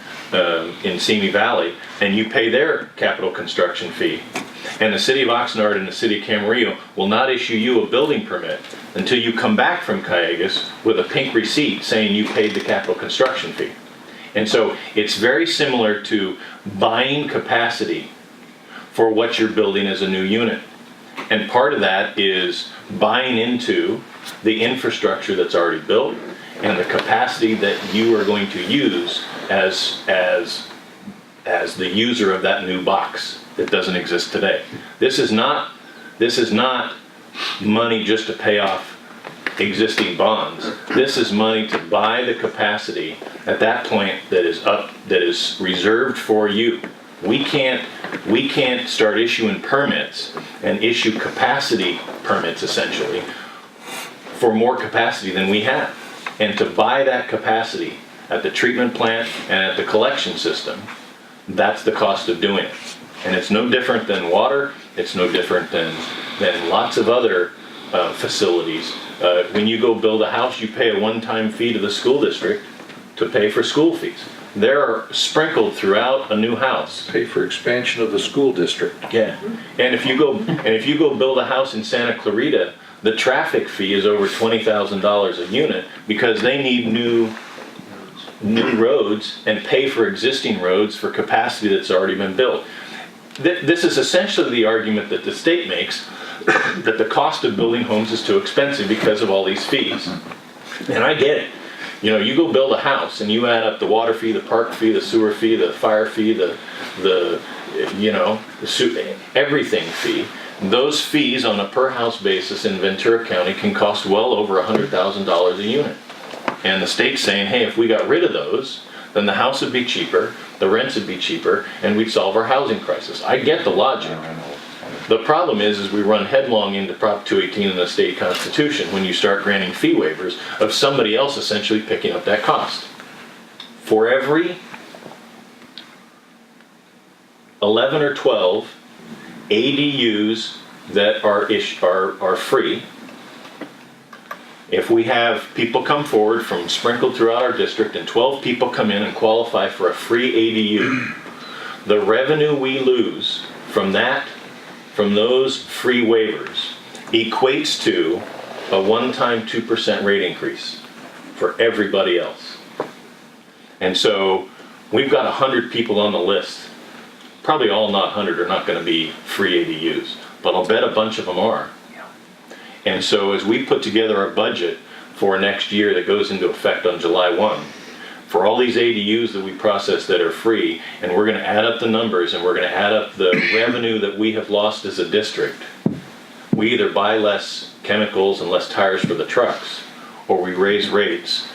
Simi Valley, and you pay their capital construction fee. And the city of Oxnard and the city of Camarillo will not issue you a building permit until you come back from Callegas with a pink receipt saying you paid the capital construction fee. And so it's very similar to buying capacity for what you're building as a new unit. And part of that is buying into the infrastructure that's already built and the capacity that you are going to use as the user of that new box that doesn't exist today. This is not money just to pay off existing bonds. This is money to buy the capacity at that point that is reserved for you. We can't start issuing permits and issue capacity permits essentially for more capacity than we have. And to buy that capacity at the treatment plant and at the collection system, that's the cost of doing it. And it's no different than water, it's no different than lots of other facilities. When you go build a house, you pay a one-time fee to the school district to pay for school fees. They're sprinkled throughout a new house. Pay for expansion of the school district. Yeah. And if you go build a house in Santa Clarita, the traffic fee is over $20,000 a unit because they need new roads and pay for existing roads for capacity that's already been built. This is essentially the argument that the state makes, that the cost of building homes is too expensive because of all these fees. And I get it. You go build a house and you add up the water fee, the park fee, the sewer fee, the fire fee, everything fee. Those fees on a per house basis in Ventura County can cost well over $100,000 a unit. And the state's saying, hey, if we got rid of those, then the house would be cheaper, the rents would be cheaper, and we'd solve our housing crisis. I get the logic. The problem is we run headlong into Prop 218 in the state constitution when you start granting fee waivers of somebody else essentially picking up that cost. For every 11 or 12 ADUs that are free, if we have people come forward from sprinkled throughout our district and 12 people come in and qualify for a free ADU, the revenue we lose from those free waivers equates to a one-time 2% rate increase. for everybody else. And so we've got 100 people on the list. Probably all not 100 are not going to be free ADUs, but I'll bet a bunch of them are. And so as we put together our budget for next year that goes into effect on July 1, for all these ADUs that we process that are free, and we're going to add up the numbers and we're going to add up the revenue that we have lost as a district, we either buy less chemicals and less tires for the trucks, or we raise rates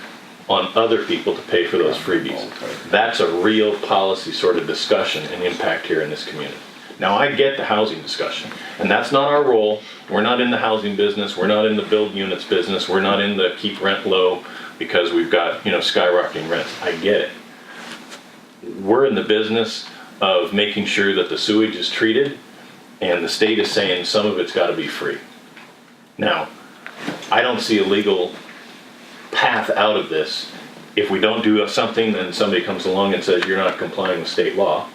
on other people to pay for those freebies. That's a real policy sort of discussion and impact here in this community. Now, I get the housing discussion, and that's not our role. We're not in the housing business. We're not in the build units business. We're not in the keep rent low because we've got, skyrocketing rents. I get it. We're in the business of making sure that the sewage is treated, and the state is saying some of it's got to be free. Now, I don't see a legal path out of this. If we don't do something, then somebody comes along and says you're not complying with state law.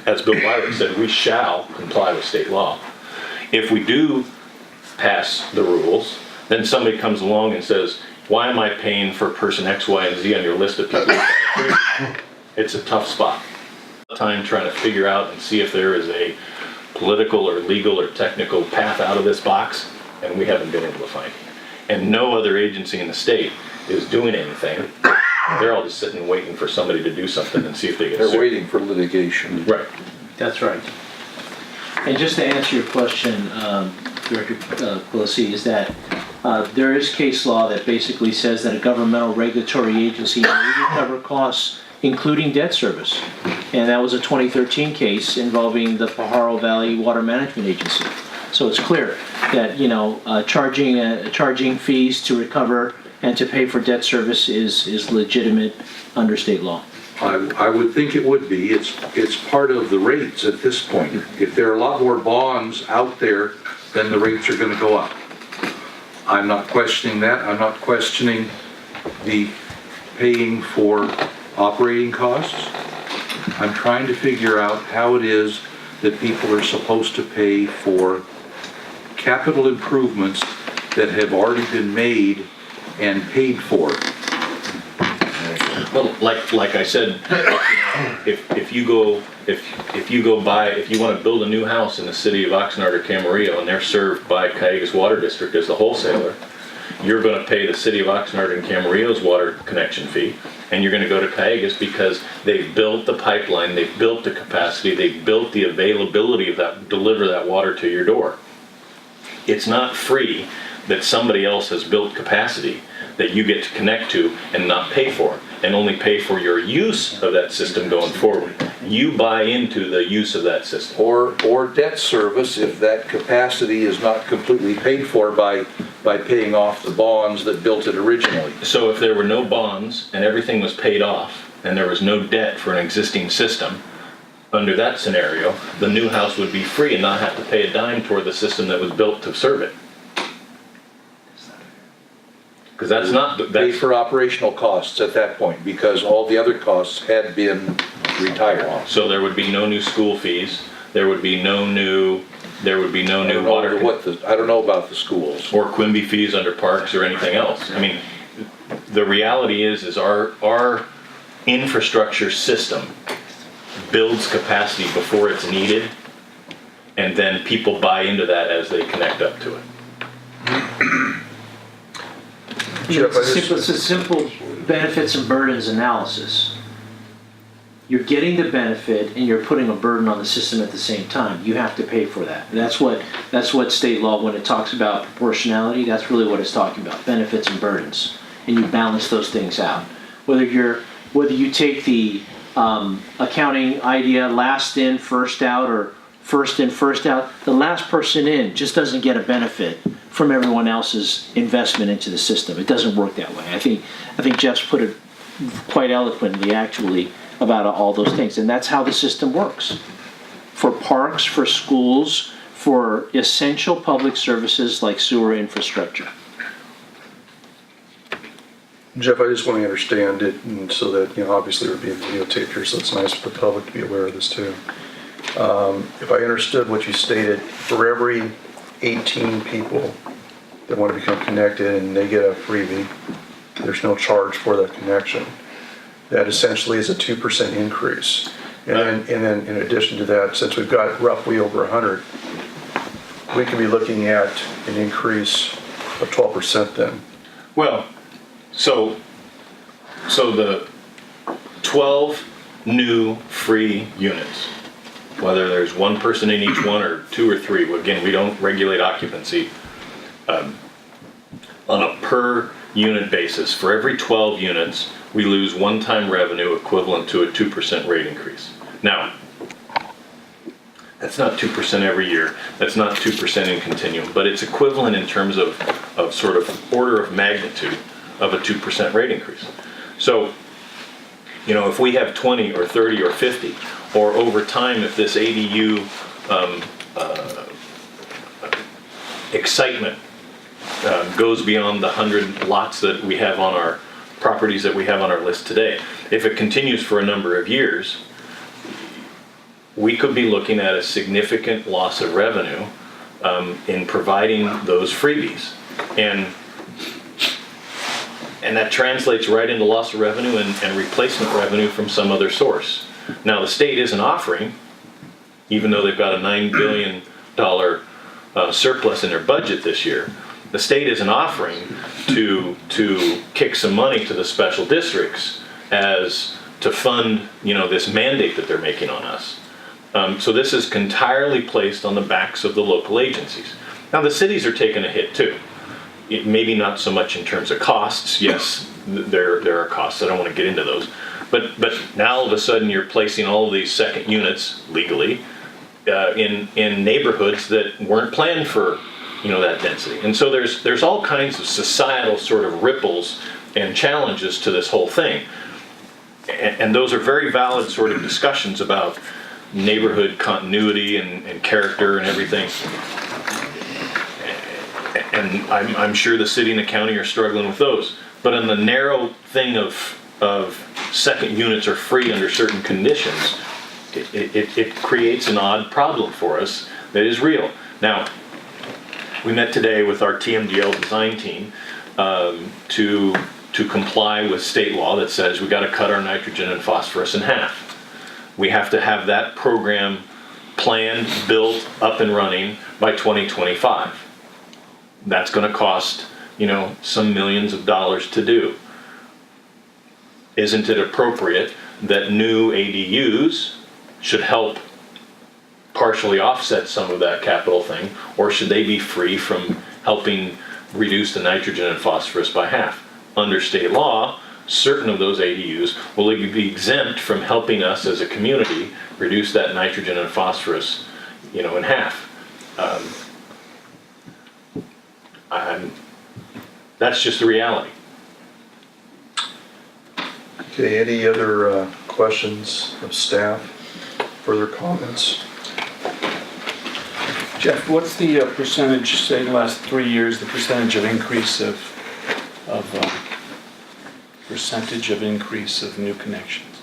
As Bill Byron said, we shall comply with state law. If we do pass the rules, then somebody comes along and says, why am I paying for person X, Y, and Z on your list of people? It's a tough spot. Time trying to figure out and see if there is a political or legal or technical path out of this box, and we haven't been able to find it. And no other agency in the state is doing anything. They're all just sitting and waiting for somebody to do something and see if they get sued. They're waiting for litigation. Right. That's right. And just to answer your question, Director Pelosi, is that there is case law that basically says that a governmental regulatory agency may recover costs, including debt service. And that was a 2013 case involving the Pajaro Valley Water Management Agency. So it's clear that, charging fees to recover and to pay for debt service is legitimate under state law. I would think it would be. It's part of the rates at this point. If there are a lot more bonds out there, then the rates are going to go up. I'm not questioning that. I'm not questioning the paying for operating costs. I'm trying to figure out how it is that people are supposed to pay for capital improvements that have already been made and paid for. Well, like I said, if you want to build a new house in the city of Oxnard or Camarillo and they're served by Cayugas Water District as the wholesaler, you're going to pay the city of Oxnard and Camarillo's water connection fee, and you're going to go to Cayugas because they've built the pipeline, they've built the capacity, they've built the availability of that, deliver that water to your door. It's not free that somebody else has built capacity that you get to connect to and not pay for, and only pay for your use of that system going forward. You buy into the use of that system. Or debt service if that capacity is not completely paid for by paying off the bonds that built it originally. So if there were no bonds and everything was paid off and there was no debt for an existing system, under that scenario, the new house would be free and not have to pay a dime toward the system that was built to serve it. Because Pay for operational costs at that point, because all the other costs had been retired. So there would be no new school fees. There would be no new water. I don't know about the schools. Or Quimby fees under parks or anything else. I mean, the reality is our infrastructure system builds capacity before it's needed, and then people buy into that as they connect up to it. Jeff, It's a simple benefits and burdens analysis. You're getting the benefit and you're putting a burden on the system at the same time. You have to pay for that. And that's what state law, when it talks about proportionality, that's really what it's talking about, benefits and burdens. And you balance those things out. Whether you take the accounting idea, last in, first out, or first in, first out, the last person in just doesn't get a benefit from everyone else's investment into the system. It doesn't work that way. I think Jeff's put it quite eloquently, actually, about all those things. And that's how the system works. For parks, for schools, for essential public services like sewer infrastructure. Jeff, I just want to understand it, and so that, obviously we're being videotaped here, so it's nice for the public to be aware of this too. If I understood what you stated, for every 18 people that want to become connected and they get a freebie, there's no charge for that connection. That essentially is a 2% increase. And then in addition to that, since we've got roughly over 100, we could be looking at an increase of 12% then. Well, so the 12 new free units, whether there's one person in each one or 2 or 3, again, we don't regulate occupancy, on a per unit basis, for every 12 units, we lose one-time revenue equivalent to a 2% rate increase. Now, that's not 2% every year, that's not 2% in continuum, but it's equivalent in terms of sort of order of magnitude of a 2% rate increase. So, you know, if we have 20 or 30 or 50, or over time, if this ADU excitement goes beyond the 100 lots that we have on our properties that we have on our list today, if it continues for a number of years, we could be looking at a significant loss of revenue in providing those freebies. And that translates right into loss of revenue and replacement revenue from some other source. Now, the state isn't offering, even though they've got a $9 billion surplus in their budget this year, the state isn't offering to kick some money to the special districts as to fund, you know, this mandate that they're making on us. So this is entirely placed on the backs of the local agencies. Now, the cities are taking a hit too. Maybe not so much in terms of costs. Yes, there are costs. I don't want to get into those. But now all of a sudden you're placing all of these second units legally in neighborhoods that weren't planned for, you know, that density. And so there's all kinds of societal sort of ripples and challenges to this whole thing. And those are very valid sort of discussions about neighborhood continuity and character and everything. And I'm sure the city and the county are struggling with those. But on the narrow thing of second units are free under certain conditions, it creates an odd problem for us that is real. Now, we met today with our TMDL design team to comply with state law that says we got to cut our nitrogen and phosphorus in half. We have to have that program planned, built, up and running by 2025. That's going to cost, you know, some millions of dollars to do. Isn't it appropriate that new ADUs should help partially offset some of that capital thing, or should they be free from helping reduce the nitrogen and phosphorus by half? Under state law, certain of those ADUs will be exempt from helping us as a community reduce that nitrogen and phosphorus, you know, in half. That's just the reality. Okay, any other questions of staff? Further comments? Jeff, what's the percentage, say in the last 3 years, the percentage of increase of new connections?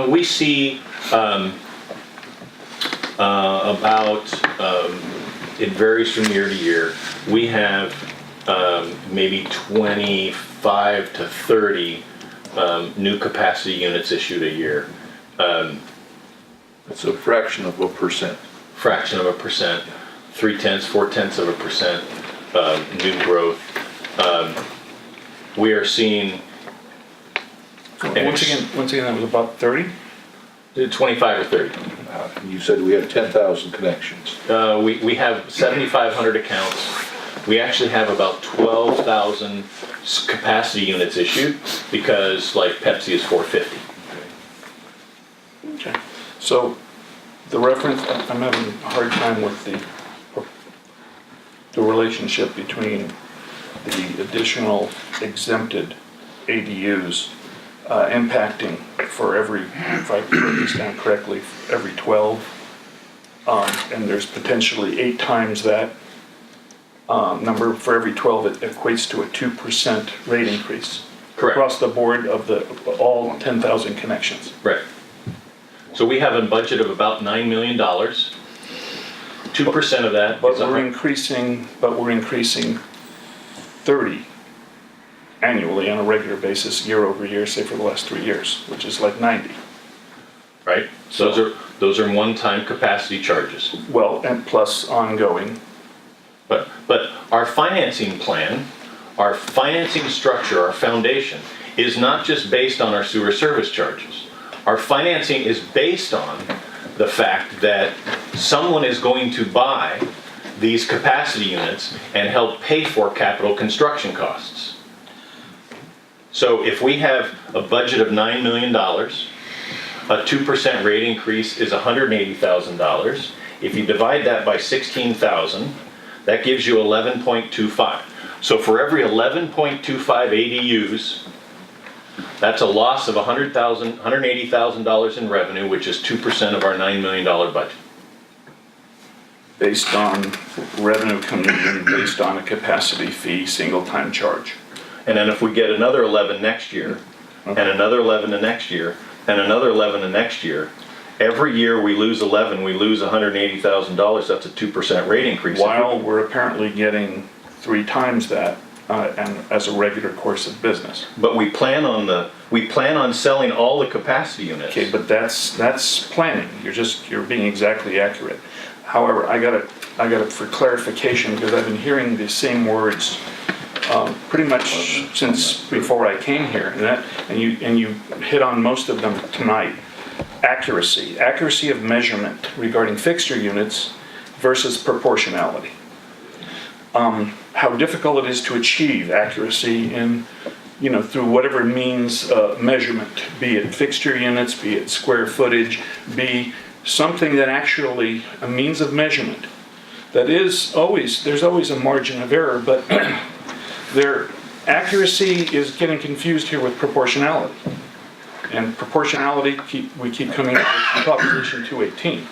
We see about, it varies from year to year. We have maybe 25 to 30 new capacity units issued a year. It's a fraction of a percent. Fraction of a percent, 0.3, 0.4% new growth. We are seeing. Once again, that was about 30? 25 or 30. You said we had 10,000 connections. We have 7,500 accounts. We actually have about 12,000 capacity units issued because, like, Pepsi is 450. Okay. So the reference, I'm having a hard time with the relationship between the additional exempted ADUs impacting for every, if I wrote this down correctly, every 12, and there's potentially 8 times that number for every 12. It equates to a 2% rate increase. Correct. Across the board of all 10,000 connections. Right. So we have a budget of about $9 million. 2% of that But is we're increasing 30 annually on a regular basis, year over year, say for the last 3 years, which is like 90. Right? Those are one-time capacity charges. Well, and plus ongoing. But our financing plan, our financing structure, our foundation is not just based on our sewer service charges. Our financing is based on the fact that someone is going to buy these capacity units and help pay for capital construction costs. So if we have a budget of $9 million, a 2% rate increase is $180,000. If you divide that by 16,000, that gives you 11.25. So for every 11.25 ADUs, that's a loss of $180,000 in revenue, which is 2% of our $9 million budget. Based on revenue coming in, based on a capacity fee, single-time charge. And then if we get another 11 next year, and another 11 the next year, and another 11 the next year, every year we lose 11, we lose $180,000. That's a 2% rate increase. While we're apparently getting 3 times that, and as a regular course of business. But we plan on selling all the capacity units. Okay, but that's planning. You're being exactly accurate. However, I got it for clarification, because I've been hearing the same words pretty much since before I came here, and you hit on most of them tonight. Accuracy of measurement regarding fixture units versus proportionality. How difficult it is to achieve accuracy in, through whatever means measurement, be it fixture units, be it square footage, be something that actually a means of measurement. There's always a margin of error, but their accuracy is getting confused here with proportionality. And proportionality, we keep coming up with Proposition 218.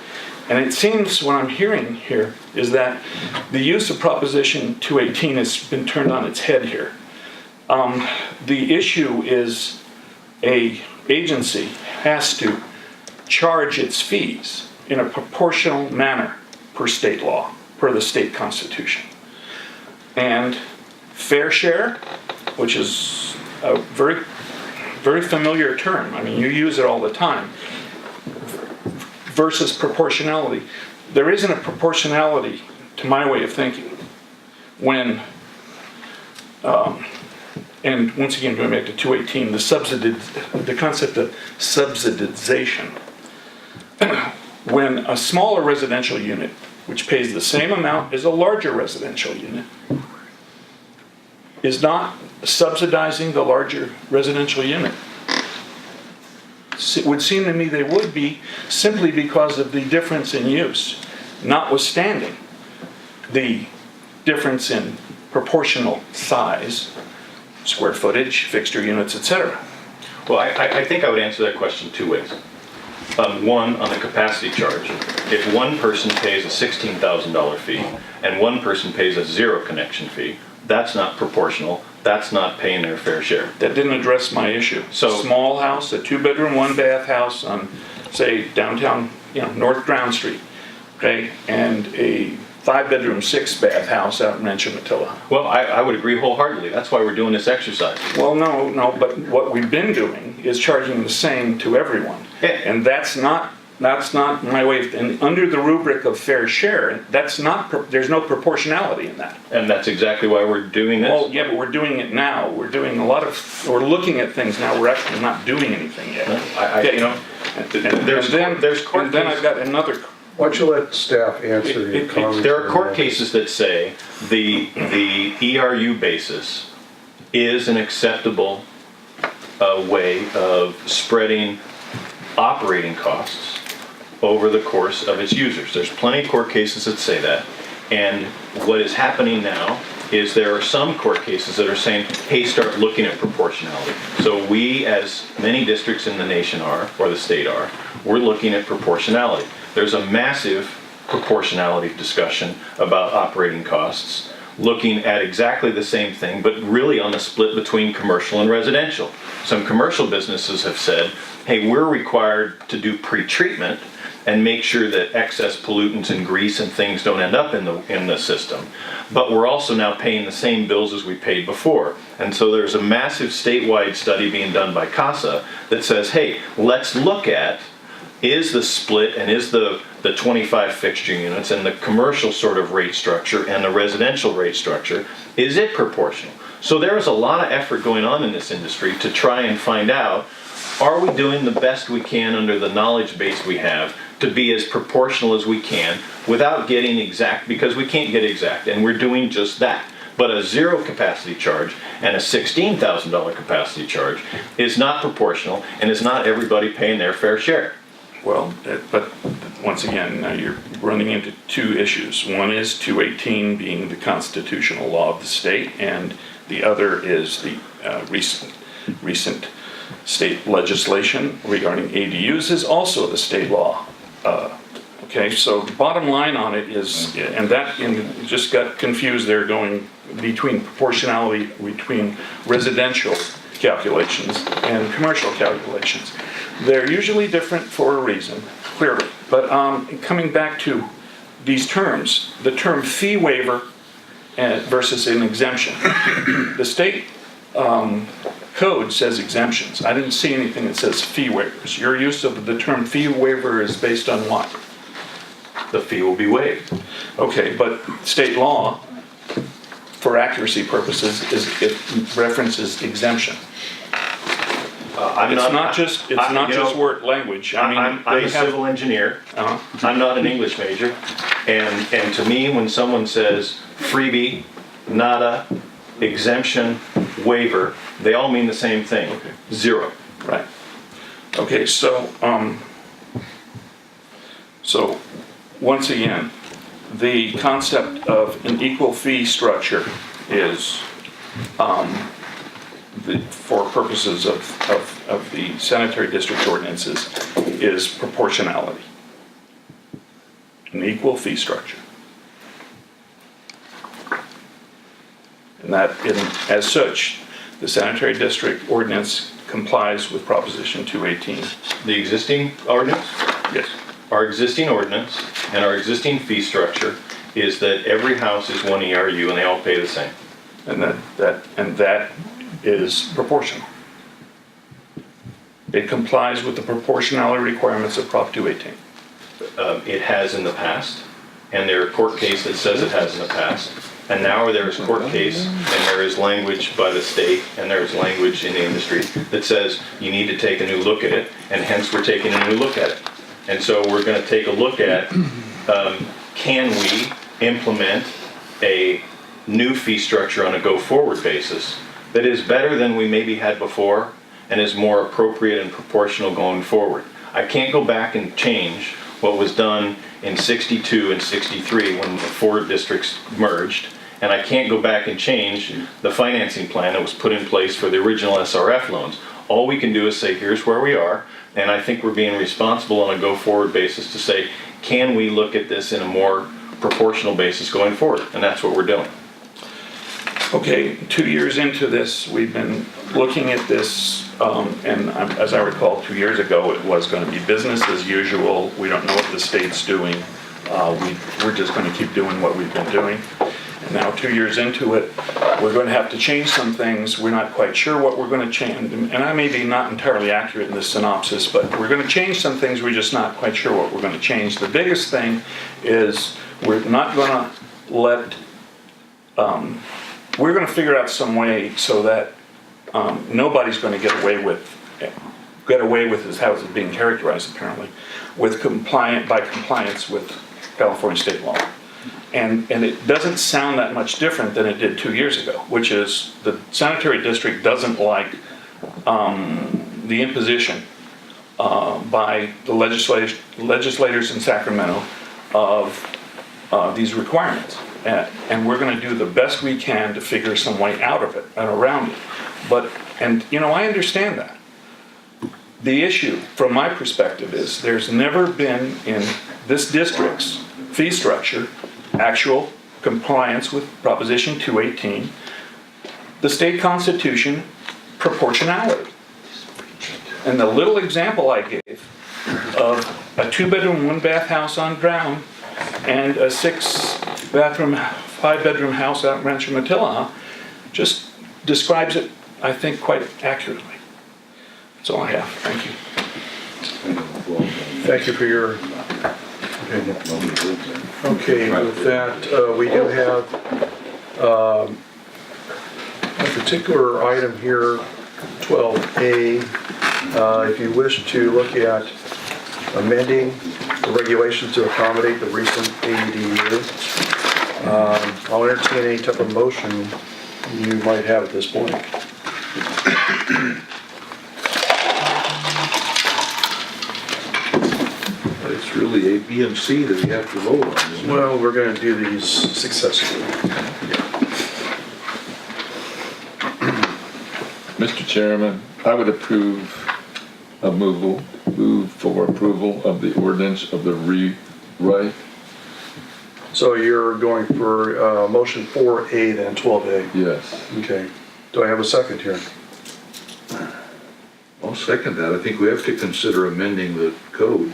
And it seems what I'm hearing here is that the use of Proposition 218 has been turned on its head here. The issue is a agency has to charge its fees in a proportional manner per state law, per the state constitution. And fair share, which is a very, very familiar term, I mean, you use it all the time, versus proportionality. There isn't a proportionality, to my way of thinking, when, and once again going back to 218, the concept of subsidization. When a smaller residential unit, which pays the same amount as a larger residential unit, is not subsidizing the larger residential unit. It would seem to me they would be, simply because of the difference in use, notwithstanding the difference in proportional size, square footage, fixture units, etc. Well, I think I would answer that question 2 ways. One, on the capacity charge. If one person pays a $16,000 fee and one person pays a zero connection fee, that's not proportional. That's not paying their fair share. That didn't address my issue. So, small house, a 2-bedroom, 1-bath house on, say, downtown, North Ground Street, okay, and a 5-bedroom, 6-bath house out in Rancho Matilla. well, I would agree wholeheartedly. That's why we're doing this exercise. Well, no, but what we've been doing is charging the same to everyone. Yeah. And that's not my way of, and under the rubric of fair share, there's no proportionality in that. And that's exactly why we're doing this. Well, yeah, but we're doing it now. We're looking at things now. We're actually not doing anything yet. There's court and then cases. I've got another. Why don't you let staff answer your comments? There are court cases that say the ERU basis is an acceptable way of spreading operating costs over the course of its users. There's plenty of court cases that say that. And what is happening now is there are some court cases that are saying, hey, start looking at proportionality. So we, as many districts in the nation are, or the state are, we're looking at proportionality. There's a massive proportionality discussion about operating costs, looking at exactly the same thing, but really on the split between commercial and residential. Some commercial businesses have said, hey, we're required to do pre-treatment, and make sure that excess pollutants and grease and things don't end up in the system. But we're also now paying the same bills as we paid before. And so there's a massive statewide study being done by CASA that says, hey, let's look at, is the split and is the 25 fixture units and the commercial sort of rate structure and the residential rate structure, is it proportional? So there is a lot of effort going on in this industry to try and find out, are we doing the best we can under the knowledge base we have to be as proportional as we can without getting exact, because we can't get exact, and we're doing just that. But a zero capacity charge and a $16,000 capacity charge is not proportional, and is not everybody paying their fair share. Well, but once again, now you're running into two issues. One is 218 being the constitutional law of the state, and the other is the recent state legislation regarding ADUs is also the state law. Okay, so the bottom line on it is, and just got confused there going between proportionality between residential calculations and commercial calculations. They're usually different for a reason, clearly. But coming back to these terms, the term fee waiver versus an exemption. The state code says exemptions. I didn't see anything that says fee waivers. Your use of the term fee waiver is based on what? The fee will be waived. Okay, but state law, for accuracy purposes, it references exemption. It's not just word language. I mean, I'm a civil engineer. I'm not an English major. And to me, when someone says freebie, nada, exemption, waiver, they all mean the same thing. Okay. Zero. Right. Okay, so once again, the concept of an equal fee structure is, for purposes of the sanitary district ordinances, is proportionality. An equal fee structure. And that, as such, the sanitary district ordinance complies with Proposition 218. The existing ordinance? Yes. Our existing ordinance and our existing fee structure is that every house is one ERU and they all pay the same. And that is proportional. It complies with the proportionality requirements of Prop 218. It has in the past, and there are court case that says it has in the past. And now there is court case, and there is language by the state, and there is language in the industry that says you need to take a new look at it, and hence we're taking a new look at it. And so we're going to take a look at, can we implement a new fee structure on a go-forward basis that is better than we maybe had before and is more appropriate and proportional going forward. I can't go back and change what was done in 62 and 63 when the four districts merged, and I can't go back and change the financing plan that was put in place for the original SRF loans. All we can do is say, here's where we are, and I think we're being responsible on a go-forward basis to say, can we look at this in a more proportional basis going forward? And that's what we're doing. Okay, 2 years into this, we've been looking at this, and as I recall, 2 years ago, it was going to be business as usual. We don't know what the state's doing. We're just going to keep doing what we've been doing. And now 2 years into it, we're going to have to change some things. We're not quite sure what we're going to change. And I may be not entirely accurate in this synopsis, but we're going to change some things. We're just not quite sure what we're going to change. The biggest thing is we're not going to let... we're going to figure out some way so that nobody's going to get away with is how it's being characterized apparently, with compliance with California state law. And it doesn't sound that much different than it did 2 years ago, which is the sanitary district doesn't like the imposition by the legislators in Sacramento of these requirements. And we're going to do the best we can to figure some way out of it and around it. And I understand that. The issue, from my perspective, is there's never been in this district's fee structure actual compliance with Proposition 218, the state constitution, proportionality. And the little example I gave of a 2-bedroom, 1-bath house on Drown and a 6-bathroom, 5-bedroom house out in Rancho Matilija just describes it, I think, quite accurately. That's all I have. Thank you. Thank you for your opinion. Okay, with that, we do have a particular item here, 12A. If you wish to look at amending the regulations to accommodate the recent ADU, I'll entertain any type of motion you might have at this point. It's really A, B, and C that we have to vote on, isn't it? Well, we're going to do these successfully. Mr. Chairman, I would move for approval of the ordinance of the rewrite. So you're going for motion 4A then, 12A? Yes. Okay. Do I have a second here? I'll second that. I think we have to consider amending the code.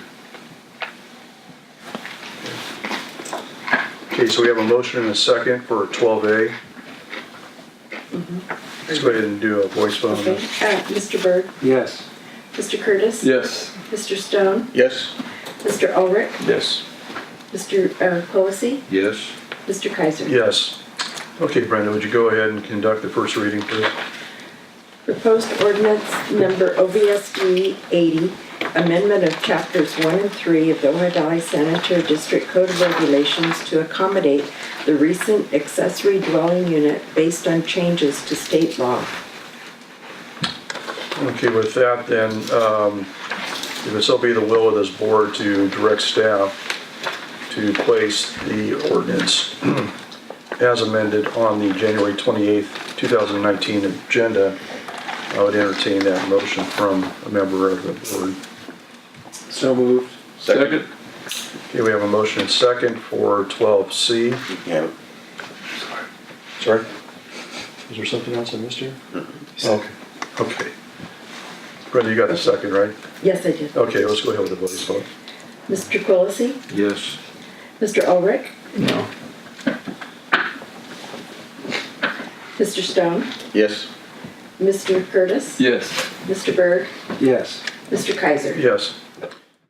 Okay, so we have a motion and a second for 12A. Let's go ahead and do a voice vote. Okay, Mr. Byrd, Yes. Mr. Curtis. Yes. Mr. Stone, Yes. Mr. Ulrich, Yes. Mr. Quillisi, Yes? Mr. Kaiser. Yes. Okay, Brenda, would you go ahead and conduct the first reading, please? Proposed ordinance number OVSD 80, amendment of chapters 1 and 3 of the Ojai Valley Sanitary District Code of Regulations to accommodate the recent accessory dwelling unit based on changes to state law. Okay, with that then, if this will be the will of this board to direct staff to place the ordinance as amended on the January 28th, 2019 agenda, I would entertain that motion from a member of the board. So moved. Second? Okay, we have a motion and second for 12C. Yeah. Sorry? Is there something else I missed here? Okay, okay. Brenda, you got the second, right? Yes, I did. Okay, let's go ahead with the voice vote. Mr. Quillisi, Yes. Mr. Ulrich, No. Mr. Stone, Yes. Mr. Curtis, Yes. Mr. Byrd, Yes. Mr. Kaiser. Yes.